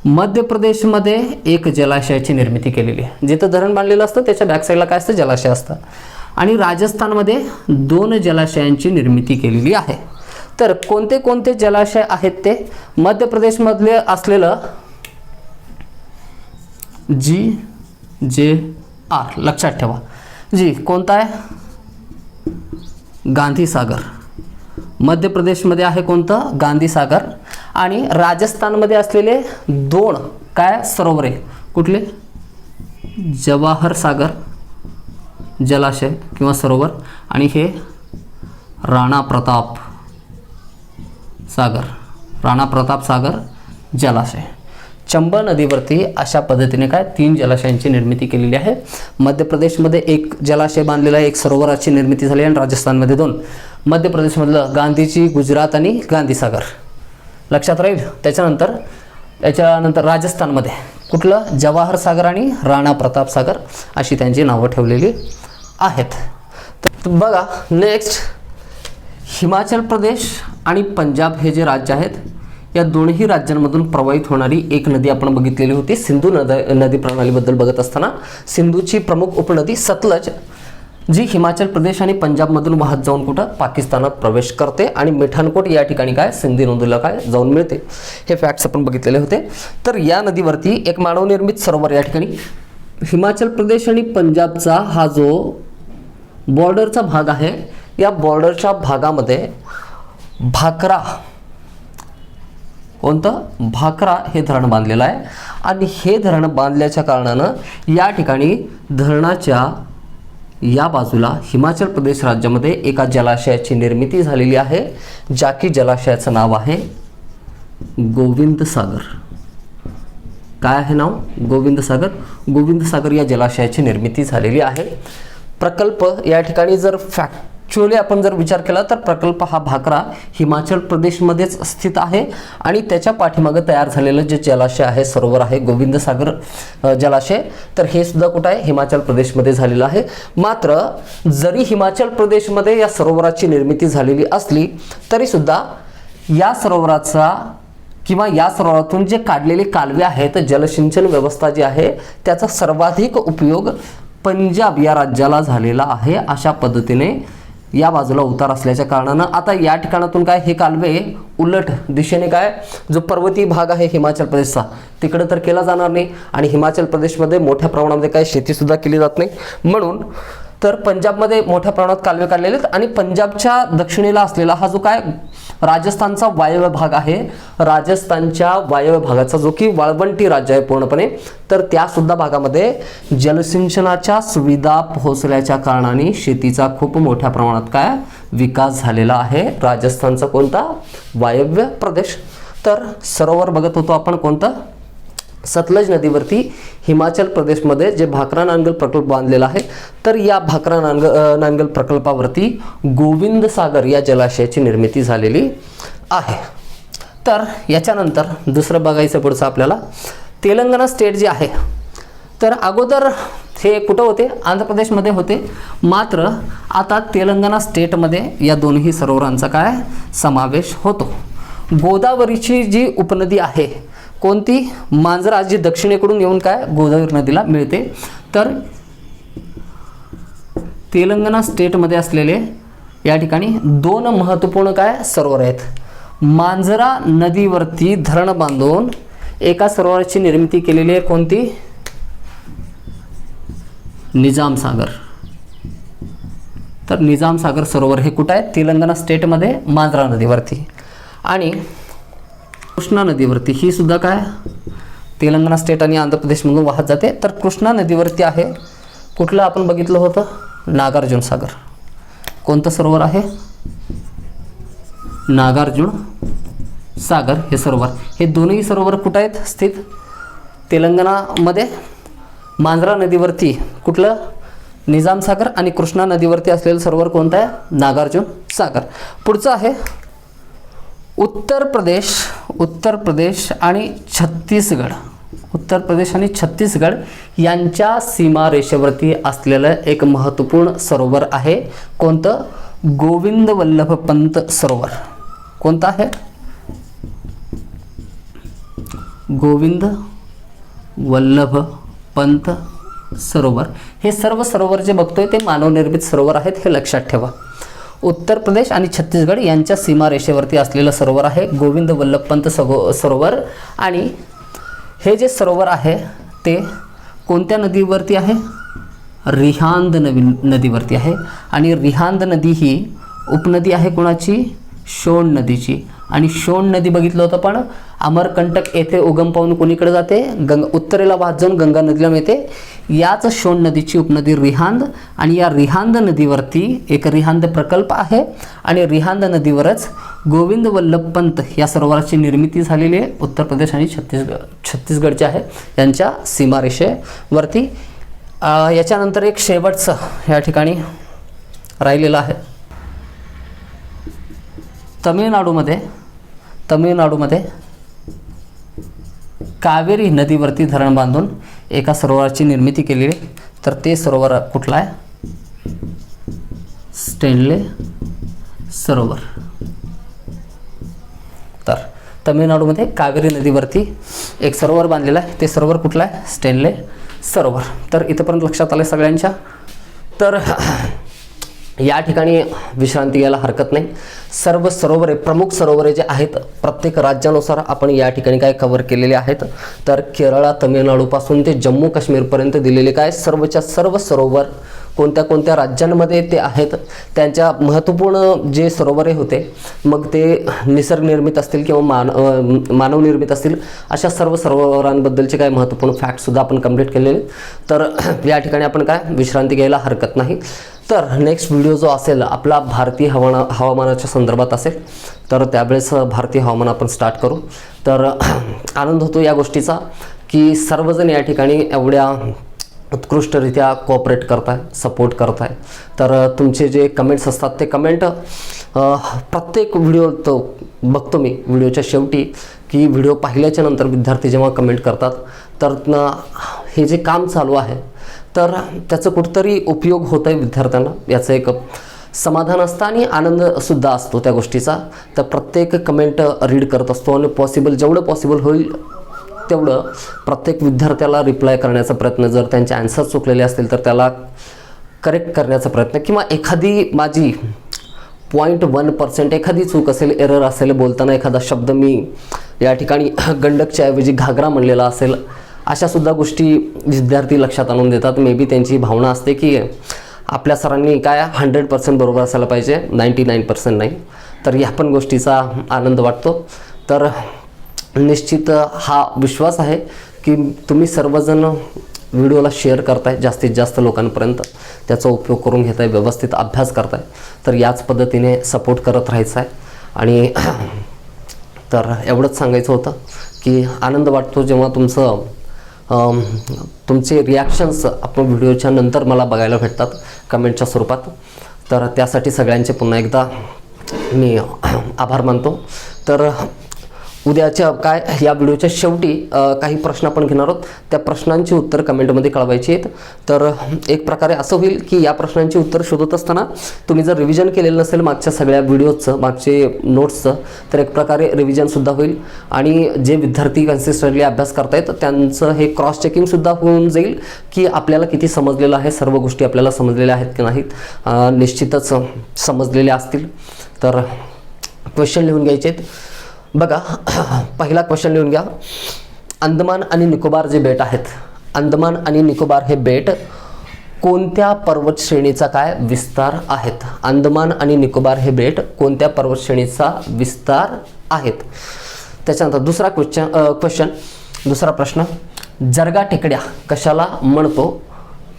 मध्य प्रदेशमध्ये एक जलाशयाची निर्मिती केलेली आहे. जिथं धरण बांधलेलं असतं त्याच्या बॅकसाईडला काय असतं, जलाशय असतं. आणि राजस्थानमध्ये 2 जलाशयांची निर्मिती केलेली आहे. तर कोणते कोणते जलाशय आहेत ते, मध्य प्रदेशमधले असलेलं GJR लक्षात ठेवा. जी कोणता आहे? गांधी सागर. मध्य प्रदेशमध्ये आहे कोणतं? गांधी सागर. आणि राजस्थानमध्ये असलेले 2 काय सरोवरे कुठले? जवाहर सागर जलाशय किंवा सरोवर आणि हे राणा प्रताप सागर जलाशय. चंबळ नदीवरती अशा पद्धतीने काय 3 जलाशयांची निर्मिती केलेली आहे. मध्य प्रदेशमध्ये 1 जलाशय बांधलेला आहे, 1 सरोवराची निर्मिती झाली आणि राजस्थानमध्ये 2. मध्य प्रदेशमधलं गांधीची, गुजरात आणि गांधी सागर लक्षात राहील. त्याच्यानंतर राजस्थानमध्ये कुठलं? जवाहर सागर आणि राणा प्रताप सागर अशी त्यांची नावं ठेवलेली आहेत. तर बघा नेक्स्ट, हिमाचल प्रदेश आणि पंजाब हे जे राज्य आहेत या दोन्ही राज्यांमधून प्रवाहित होणारी एक नदी आपण बघितलेली होती. सिंधू नदी प्रणालीबद्दल बघत असताना सिंधूची प्रमुख उपनदी सतलज जी हिमाचल प्रदेश आणि पंजाबमधून वाहत जाऊन कुठं? पाकिस्तानात प्रवेश करते आणि मिठानकोट या ठिकाणी काय सिंधू नदीला काय जाऊन मिळते. हे फॅक्ट्स आपण बघितलेले होते. तर या नदीवरती एक मानवनिर्मित सरोवर या ठिकाणी हिमाचल प्रदेश आणि पंजाबचा हा जो बॉर्डरचा भाग आहे या बॉर्डरच्या भागामध्ये भाकरा कोणतं? भाकरा हे धरण बांधलेलं आहे. आणि हे धरण बांधल्याच्या कारणानं या ठिकाणी धरणाच्या या बाजूला हिमाचल प्रदेश राज्यामध्ये एका जलाशयाची निर्मिती झालेली आहे, ज्या की जलाशयाचं नाव आहे गोविंद सागर. काय आहे नाव? गोविंद सागर. गोविंद सागर या जलाशयाची निर्मिती झालेली आहे. प्रकल्प या ठिकाणी जर ॲक्च्युअली आपण जर विचार केला तर प्रकल्प हा भाकरा हिमाचल प्रदेशमध्येच स्थित आहे आणि त्याच्या पाठीमागे तयार झालेलं जे जलाशय आहे, सरोवर आहे गोविंद सागर जलाशय, तर हे सुद्धा कुठं आहे? हिमाचल प्रदेशमध्ये झालेलं आहे. मात्र जरी हिमाचल प्रदेशमध्ये या सरोवराची निर्मिती झालेली असली तरी सुद्धा या सरोवराचा किंवा या सरोवरातून जे काढलेले कालवे आहेत, जलसिंचन व्यवस्था जी आहे त्याचा सर्वाधिक उपयोग पंजाब या राज्याला झालेला आहे. अशा पद्धतीने या बाजूला उतार असल्याच्या कारणानं आता या ठिकाणातून काय हे कालवे उलट दिशेने काय जो पर्वतीय भाग आहे हिमाचल प्रदेशचा तिकडे तर केला जाणार नाही आणि हिमाचल प्रदेशमध्ये मोठ्या प्रमाणामध्ये काय शेतीसुद्धा केली जात नाही. म्हणून तर पंजाबमध्ये मोठ्या प्रमाणात कालवे काढलेले आहेत आणि पंजाबच्या दक्षिणेला असलेला हा जो काय राजस्थानचा वायव्य भाग आहे, राजस्थानच्या वायव्य भागाचा जो की वाळवंटी राज्य आहे पूर्णपणे, तर त्या सुद्धा भागामध्ये जलसिंचनाच्या सुविधा पोहोचल्याच्या कारणाने शेतीचा खूप मोठ्या प्रमाणात काय विकास झालेला आहे. राजस्थानचा कोणता? वायव्य प्रदेश. तर सरोवर बघत होतो आपण कोणतं? सतलज नदीवरती हिमाचल प्रदेशमध्ये जे भाकरा नांगल प्रकल्प बांधलेला आहे, तर या भाकरा नांगल प्रकल्पावरती गोविंद सागर या जलाशयाची निर्मिती झालेली आहे. तर याच्यानंतर दुसरं बघायचं पुढचं आपल्याला तेलंगणा स्टेट जे आहे, तर अगोदर हे कुठं होते? आंध्र प्रदेशमध्ये होते. मात्र आता तेलंगणा स्टेटमध्ये या दोन्ही सरोवरांचा काय समावेश होतो. गोदावरीची जी उपनदी आहे कोणती? मांजरा, जी दक्षिणेकडून येऊन काय गोदावरी नदीला मिळते. तर तेलंगणा स्टेटमध्ये असलेले या ठिकाणी 2 महत्त्वपूर्ण काय सरोवर आहेत. मांजरा नदीवरती धरण बांधून एका सरोवराची निर्मिती केलेली आहे कोणती? निजाम सागर. तर निजाम सागर सरोवर हे कुठं आहे? तेलंगणा स्टेटमध्ये मांजरा नदीवरती. आणि कृष्णा नदीवरती ही सुद्धा काय तेलंगणा स्टेट आणि आंध्र प्रदेशमधून वाहत जाते. तर कृष्णा नदीवरती आहे कुठलं आपण बघितलं होतं? नागार्जुन सागर. कोणतं सरोवर आहे? नागार्जुन सागर हे सरोवर. हे दोन्ही सरोवर कुठं आहेत स्थित? तेलंगणामध्ये मांजरा नदीवरती कुठलं? निजाम सागर. आणि कृष्णा नदीवरती असलेलं सरोवर कोणतं आहे? नागार्जुन सागर. पुढचं आहे उत्तर प्रदेश आणि छत्तीसगड. उत्तर प्रदेश आणि छत्तीसगड यांच्या सीमारेषेवरती असलेलं एक महत्त्वपूर्ण सरोवर आहे कोणतं? गोविंद वल्लभ पंत सरोवर. कोणतं आहे? गोविंद वल्लभ पंत सरोवर. हे सर्व सरोवर जे बघतोय ते मानवनिर्मित सरोवर आहेत, हे लक्षात ठेवा. उत्तर प्रदेश आणि छत्तीसगड यांच्या सीमारेषेवरती असलेलं सरोवर आहे गोविंद वल्लभ पंत सरोवर. आणि हे जे सरोवर आहे ते कोणत्या नदीवरती आहे? रिहांद नदीवरती आहे. आणि रिहांद नदी ही उपनदी आहे कोणाची? शोण नदीची. आणि शोण नदी बघितलं होतं पण अमरकंटक येथे उगम पावून कोणीकडे जाते? उत्तरेला वाहत जाऊन गंगा नदीला मिळते. याच शोण नदीची उपनदी रिहांद. आणि या रिहांद नदीवरती एक रिहांद प्रकल्प आहे. आणि रिहांद नदीवरच गोविंद वल्लभ पंत या सरोवराची निर्मिती झालेली आहे. उत्तर प्रदेश आणि छत्तीसगडचे आहे यांच्या सीमारेषेवरती. याच्यानंतर एक शेवटचं या ठिकाणी राहिलेलं आहे. तमिळनाडूमध्ये कावेरी नदीवरती धरण बांधून एका सरोवराची निर्मिती केलेली आहे. तर ते सरोवर कुठलं आहे? स्टेनले सरोवर. तर तमिळनाडूमध्ये कावेरी नदीवरती एक सरोवर बांधलेलं आहे. ते सरोवर कुठलं आहे? स्टेनले सरोवर. तर इथंपर्यंत लक्षात आलं सगळ्यांच्या. तर या ठिकाणी विश्रांती घ्यायला हरकत नाही. सर्व सरोवरे, प्रमुख सरोवरे जे आहेत प्रत्येक राज्यानुसार आपण या ठिकाणी काय कव्हर केलेले आहेत. तर केरळ, तमिळनाडूपासून ते जम्मू काश्मीरपर्यंत दिलेले काय सर्वच्या सर्व सरोवर कोणत्या कोणत्या राज्यांमध्ये ते आहेत, त्यांच्या महत्त्वपूर्ण जे सरोवरे होते, मग ते निसर्गनिर्मित असतील किंवा मानवनिर्मित असतील, अशा सर्व सरोवरांबद्दलचे काय महत्त्वपूर्ण फॅक्टसुद्धा आपण कंप्लीट केलेले. तर या ठिकाणी आपण काय विश्रांती घ्यायला हरकत नाही. तर नेक्स्ट व्हिडिओ जो असेल आपला भारतीय हवामानाच्या संदर्भात असेल. तर त्यावेळेस भारतीय हवामान आपण स्टार्ट करू. तर आनंद होतो या गोष्टीचा की सर्वजण या ठिकाणी एवढ्या उत्कृष्टरित्या कोऑपरेट करताय, सपोर्ट करताय. तर तुमचे जे कमेंट्स असतात ते कमेंट प्रत्येक व्हिडिओ तो बघतो मी व्हिडिओच्या शेवटी, की व्हिडिओ पाहिल्याच्या नंतर विद्यार्थी जेव्हा कमेंट करतात तर हे जे काम चालू आहे तर त्याचं कुठंतरी उपयोग होत आहे विद्यार्थ्यांना, याचं एक समाधान असतं आणि आनंदसुद्धा असतो त्या गोष्टीचा. तर प्रत्येक कमेंट रीड करत असतो आणि जेवढं पॉसिबल होईल तेवढं प्रत्येक विद्यार्थ्याला रिप्लाय करण्याचा प्रयत्न, जर त्यांचे आन्सर चुकलेले असतील तर त्याला करेक्ट करण्याचा प्रयत्न, किंवा एखादी माझी 0.1% एखादी चूक असेल, एरर असेल, बोलताना एखादा शब्द मी या ठिकाणी गंडकच्या ऐवजी घागरा म्हणलेला असेल, अशासुद्धा गोष्टी विद्यार्थी लक्षात आणून देतात. मे बी त्यांची भावना असते की आपल्या सरांनी काय 100% बरोबर असायला पाहिजे, 99% नाही. तर या पण गोष्टीचा आनंद वाटतो. तर निश्चित हा विश्वास आहे की तुम्ही सर्वजण व्हिडिओला शेअर करताय जास्तीत जास्त लोकांपर्यंत, त्याचा उपयोग करून घेताय, व्यवस्थित अभ्यास करताय. तर याच पद्धतीने सपोर्ट करत राहायचं आहे. आणि तर एवढंच सांगायचं होतं की आनंद वाटतो जेव्हा तुमचे रिॲक्शन्स आपण व्हिडिओच्या नंतर मला बघायला भेटतात कमेंटच्या स्वरूपात. तर त्यासाठी सगळ्यांचे पुन्हा एकदा मी आभार मानतो. तर उद्याच्या काय या व्हिडिओच्या शेवटी काही प्रश्न आपण घेणार आहोत. त्या प्रश्नांची उत्तर कमेंटमध्ये कळवायची आहेत. तर एक प्रकारे असं होईल की या प्रश्नांची उत्तर शोधत असताना तुम्ही जर रिव्हिजन केलेलं नसेल मागच्या सगळ्या व्हिडिओचं, मागचे नोट्सचं, तर एक प्रकारे रिव्हिजनसुद्धा होईल. आणि जे विद्यार्थी कन्सिस्टंटली अभ्यास करतायत त्यांचं हे क्रॉस चेकिंगसुद्धा होऊन जाईल की आपल्याला किती समजलेलं आहे, सर्व गोष्टी आपल्याला समजलेल्या आहेत की नाहीत. निश्चितच समजलेल्या असतील. तर क्वेश्चन लिहून घ्यायचे आहेत. बघा, पहिला क्वेश्चन लिहून घ्या. अंदमान आणि निकोबार जे बेट आहेत, अंदमान आणि निकोबार हे बेट कोणत्या पर्वत श्रेणीचा काय विस्तार आहेत? अंदमान आणि निकोबार हे बेट कोणत्या पर्वत श्रेणीचा विस्तार आहेत? त्याच्यानंतर दुसरा प्रश्न, जरगा टेकड्या कशाला म्हणतो,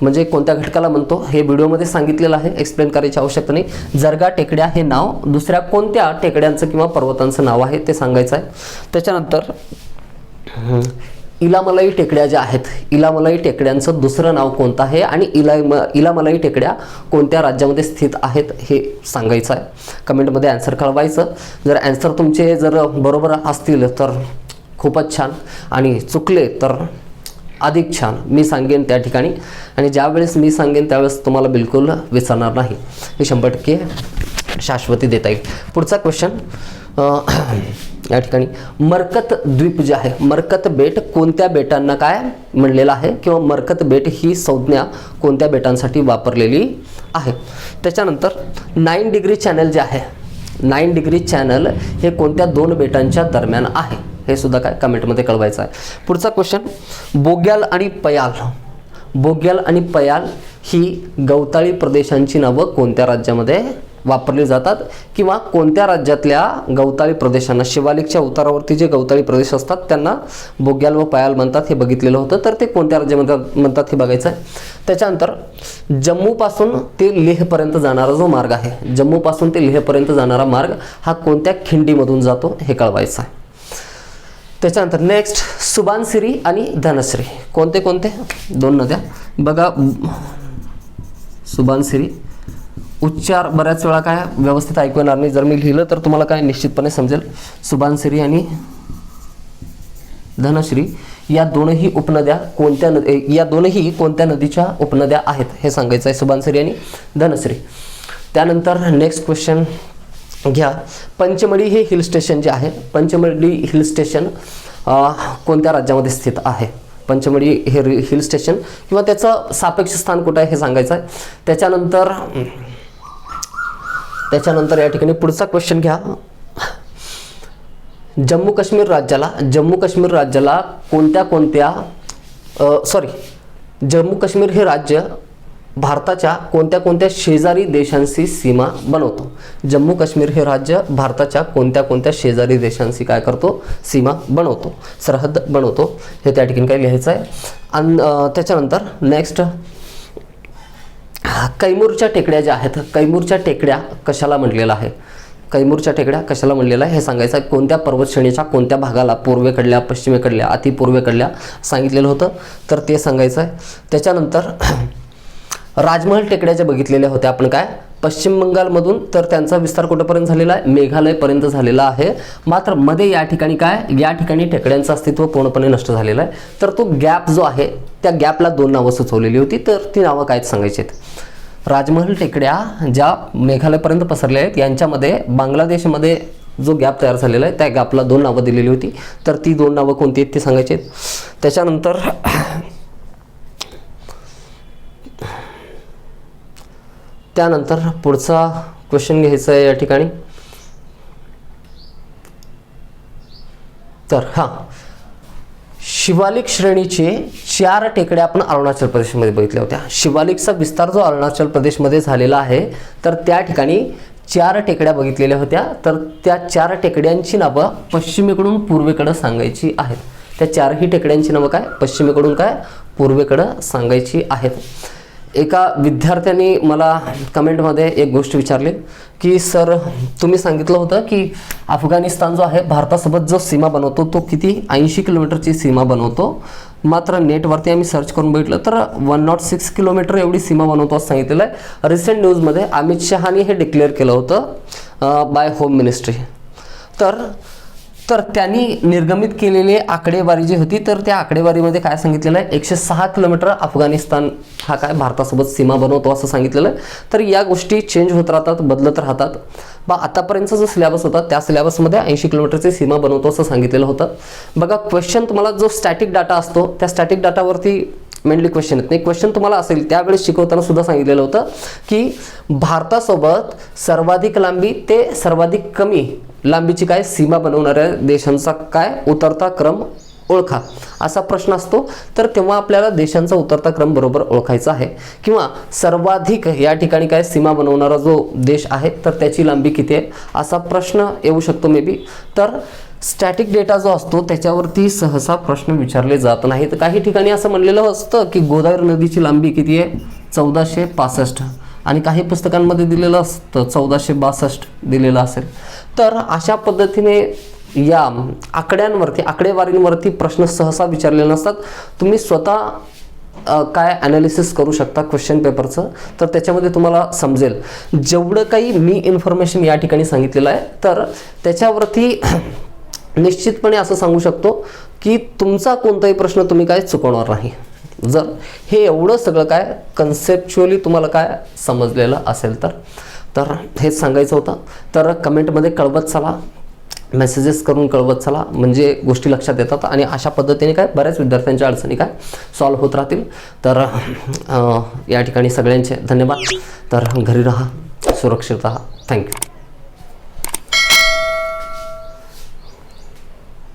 म्हणजे कोणत्या घटकाला म्हणतो? हे व्हिडिओमध्ये सांगितलेलं आहे, एक्सप्लेन करायची आवश्यकता नाही. जरगा टेकड्या हे नाव दुसऱ्या कोणत्या टेकड्यांचं किंवा पर्वतांचं नाव आहे ते सांगायचं आहे. त्याच्यानंतर इलामलाई टेकड्या ज्या आहेत, इलामलाई टेकड्यांचं दुसरं नाव कोणतं आहे आणि इलामलाई टेकड्या कोणत्या राज्यामध्ये स्थित आहेत हे सांगायचं आहे. कमेंटमध्ये आन्सर कळवायचं. जर आन्सर तुमचे जर बरोबर असतील तर खूपच छान, आणि चुकले तर अधिक छान. मी सांगेन त्या ठिकाणी, आणि ज्यावेळेस मी सांगेन त्यावेळेस तुम्हाला बिलकुल विसरणार नाही, हे 100% शाश्वती देता येईल. पुढचा क्वेश्चन या ठिकाणी, मरकत द्वीप जे आहे, मरकत बेट कोणत्या बेटांना काय म्हणलेलं आहे, किंवा मरकत बेट ही संज्ञा कोणत्या बेटांसाठी वापरलेली आहे? त्याच्यानंतर 9 डिग्री चॅनल जे आहे, 9 डिग्री चॅनल हे कोणत्या दोन बेटांच्या दरम्यान आहे हे सुद्धा काय कमेंटमध्ये कळवायचं आहे. पुढचा क्वेश्चन, बोग्याल आणि पयाल बोग्याल आणि पयाल ही गवताळी प्रदेशांची नावं कोणत्या राज्यामध्ये वापरली जातात किंवा कोणत्या राज्यातल्या गवताळी प्रदेशांना, शिवालिकच्या उतारावरती जे गवताळी प्रदेश असतात त्यांना बोग्याल व पयाल म्हणतात हे बघितलेलं होतं. तर ते कोणत्या राज्यामध्ये म्हणतात हे बघायचं आहे. त्याच्यानंतर जम्मूपासून ते लेहपर्यंत जाणारा जो मार्ग आहे, जम्मूपासून ते लेहपर्यंत जाणारा मार्ग हा कोणत्या खिंडीमधून जातो हे कळवायचं आहे. त्याच्यानंतर नेक्स्ट सुबानसिरी आणि धनश्री कोणते कोणते दोन नद्या बघा. सुबानसिरी उच्चार बऱ्याच वेळा काय व्यवस्थित ऐकू येणार नाही, जर मी लिहिलं तर तुम्हाला काय निश्चितपणे समजेल. सुबानसिरी आणि धनश्री या दोनही उपनद्या कोणत्या या दोनही कोणत्या नदीच्या उपनद्या आहेत हे सांगायचं आहे, सुबानसिरी आणि धनश्री. त्यानंतर नेक्स्ट क्वेश्चन घ्या. पंचमढी हे हिल स्टेशन जे आहे, पंचमढी हिल स्टेशन कोणत्या राज्यामध्ये स्थित आहे? पंचमढी हे हिल स्टेशन किंवा त्याचं सापेक्ष स्थान कुठं आहे हे सांगायचं आहे. त्याच्यानंतर या ठिकाणी पुढचा क्वेश्चन घ्या. जम्मू काश्मीर राज्याला जम्मू काश्मीर हे राज्य भारताच्या कोणत्या शेजारी देशांशी सीमा बनवतो? जम्मू काश्मीर हे राज्य भारताच्या कोणत्या शेजारी देशांशी काय करतो? सीमा बनवतो, सरहद बनवतो. हे त्या ठिकाणी काय लिहायचं आहे. आणि त्याच्यानंतर नेक्स्ट कैमूरच्या टेकड्या ज्या आहेत, कैमूरच्या टेकड्या कशाला म्हटलेलं आहे? कैमूरच्या टेकड्या कशाला म्हणलेलं आहे हे सांगायचं आहे. कोणत्या पर्वत श्रेणीच्या कोणत्या भागाला पूर्वेकडल्या, पश्चिमेकडल्या, अतिपूर्वेकडल्या सांगितलेलं होतं तर ते सांगायचं आहे. त्याच्यानंतर राजमहल टेकड्या ज्या बघितलेल्या होत्या आपण काय पश्चिम बंगालमधून, तर त्यांचा विस्तार कुठेपर्यंत झालेला आहे? मेघालयपर्यंत झालेला आहे. मात्र मध्ये या ठिकाणी टेकड्यांचं अस्तित्व पूर्णपणे नष्ट झालेलं आहे. तर तो गॅप जो आहे त्या गॅपला दोन नावं सुचवलेली होती, तर ती नावं काय सांगायची आहेत? राजमहल टेकड्या ज्या मेघालयपर्यंत पसरल्या आहेत यांच्यामध्ये बांगलादेशमध्ये जो गॅप तयार झालेला आहे त्या गॅपला दोन नावं दिलेली होती, तर ती दोन नावं कोणती आहेत ते सांगायची आहेत. त्यानंतर पुढचा क्वेश्चन घ्यायचा आहे या ठिकाणी. तर शिवालिक श्रेणीचे 4 टेकड्या आपण अरुणाचल प्रदेशमध्ये बघितल्या होत्या. शिवालिकचा विस्तार जो अरुणाचल प्रदेशमध्ये झालेला आहे तर त्या ठिकाणी 4 टेकड्या बघितलेल्या होत्या. तर त्या 4 टेकड्यांची नावं पश्चिमेकडून पूर्वेकडे सांगायची आहेत. त्या 4ही टेकड्यांची नावं काय पश्चिमेकडून काय पूर्वेकडे सांगायची आहेत. एका विद्यार्थ्यांनी मला कमेंटमध्ये एक गोष्ट विचारली की सर तुम्ही सांगितलं होतं की अफगाणिस्तान जो आहे भारतासोबत जो सीमा बनवतो तो किती 80 किलोमीटरची सीमा बनवतो. मात्र नेटवरती आम्ही सर्च करून बघितलं तर 106 किलोमीटर एवढी सीमा बनवतो असं सांगितलेलं आहे. रिसेंट न्यूजमध्ये अमित शहानी हे डिक्लेअर केलं होतं बाय होम मिनिस्ट्री. तर त्यांनी निर्गमित केलेली आकडेवारी जी होती तर त्या आकडेवारीमध्ये काय सांगितलेलं आहे 106 किलोमीटर अफगाणिस्तान हा काय भारतासोबत सीमा बनवतो असं सांगितलेलं आहे. तर या गोष्टी चेंज होत राहतात, बदलत राहतात. आतापर्यंतचा जो सिलेबस होता त्या सिलेबसमध्ये 80 किलोमीटरची सीमा बनवतो असं सांगितलेलं होतं. बघा क्वेश्चन तुम्हाला जो स्टॅटिक डाटा असतो त्या स्टॅटिक डाटावरती मेनली क्वेश्चन येत नाही. क्वेश्चन तुम्हाला असेल त्यावेळेस शिकवताना सुद्धा सांगितलेलं होतं की भारतासोबत सर्वाधिक लांबी ते सर्वाधिक कमी लांबीची काय सीमा बनवणाऱ्या देशांचा काय उतरता क्रम ओळखा असा प्रश्न असतो. तर तेव्हा आपल्याला देशांचा उतरता क्रम बरोबर ओळखायचा आहे किंवा सर्वाधिक या ठिकाणी काय सीमा बनवणारा जो देश आहे तर त्याची लांबी किती आहे असा प्रश्न येऊ शकतो मे बी. तर स्टॅटिक डेटा जो असतो त्याच्यावरती सहसा प्रश्न विचारले जात नाहीत. काही ठिकाणी असं म्हणलेलं असतं की गोदावरी नदीची लांबी किती आहे 1465 आणि काही पुस्तकांमध्ये दिलेलं असतं 1462 दिलेलं असेल. तर अशा पद्धतीने या आकडेवारींवरती प्रश्न सहसा विचारलेले नसतात. तुम्ही स्वतः काय ॲनालिसिस करू शकता क्वेश्चन पेपरचं तर त्याच्यामध्ये तुम्हाला समजेल. जेवढं काही मी इन्फॉर्मेशन या ठिकाणी सांगितलेलं आहे तर त्याच्यावरती निश्चितपणे असं सांगू शकतो की तुमचा कोणताही प्रश्न तुम्ही काय चुकवणार नाही जर हे एवढं सगळं काय कन्सेप्च्युअली तुम्हाला काय समजलेलं असेल तर हेच सांगायचं होतं. तर कमेंटमध्ये कळवत चला, मेसेजेस करून कळवत चला म्हणजे गोष्टी लक्षात येतात आणि अशा पद्धतीने काय बऱ्याच विद्यार्थ्यांच्या अडचणी काय सॉल्व्ह होत राहतील. तर या ठिकाणी सगळ्यांचे धन्यवाद. तर घरी राहा, सुरक्षित राहा. थँक्यू.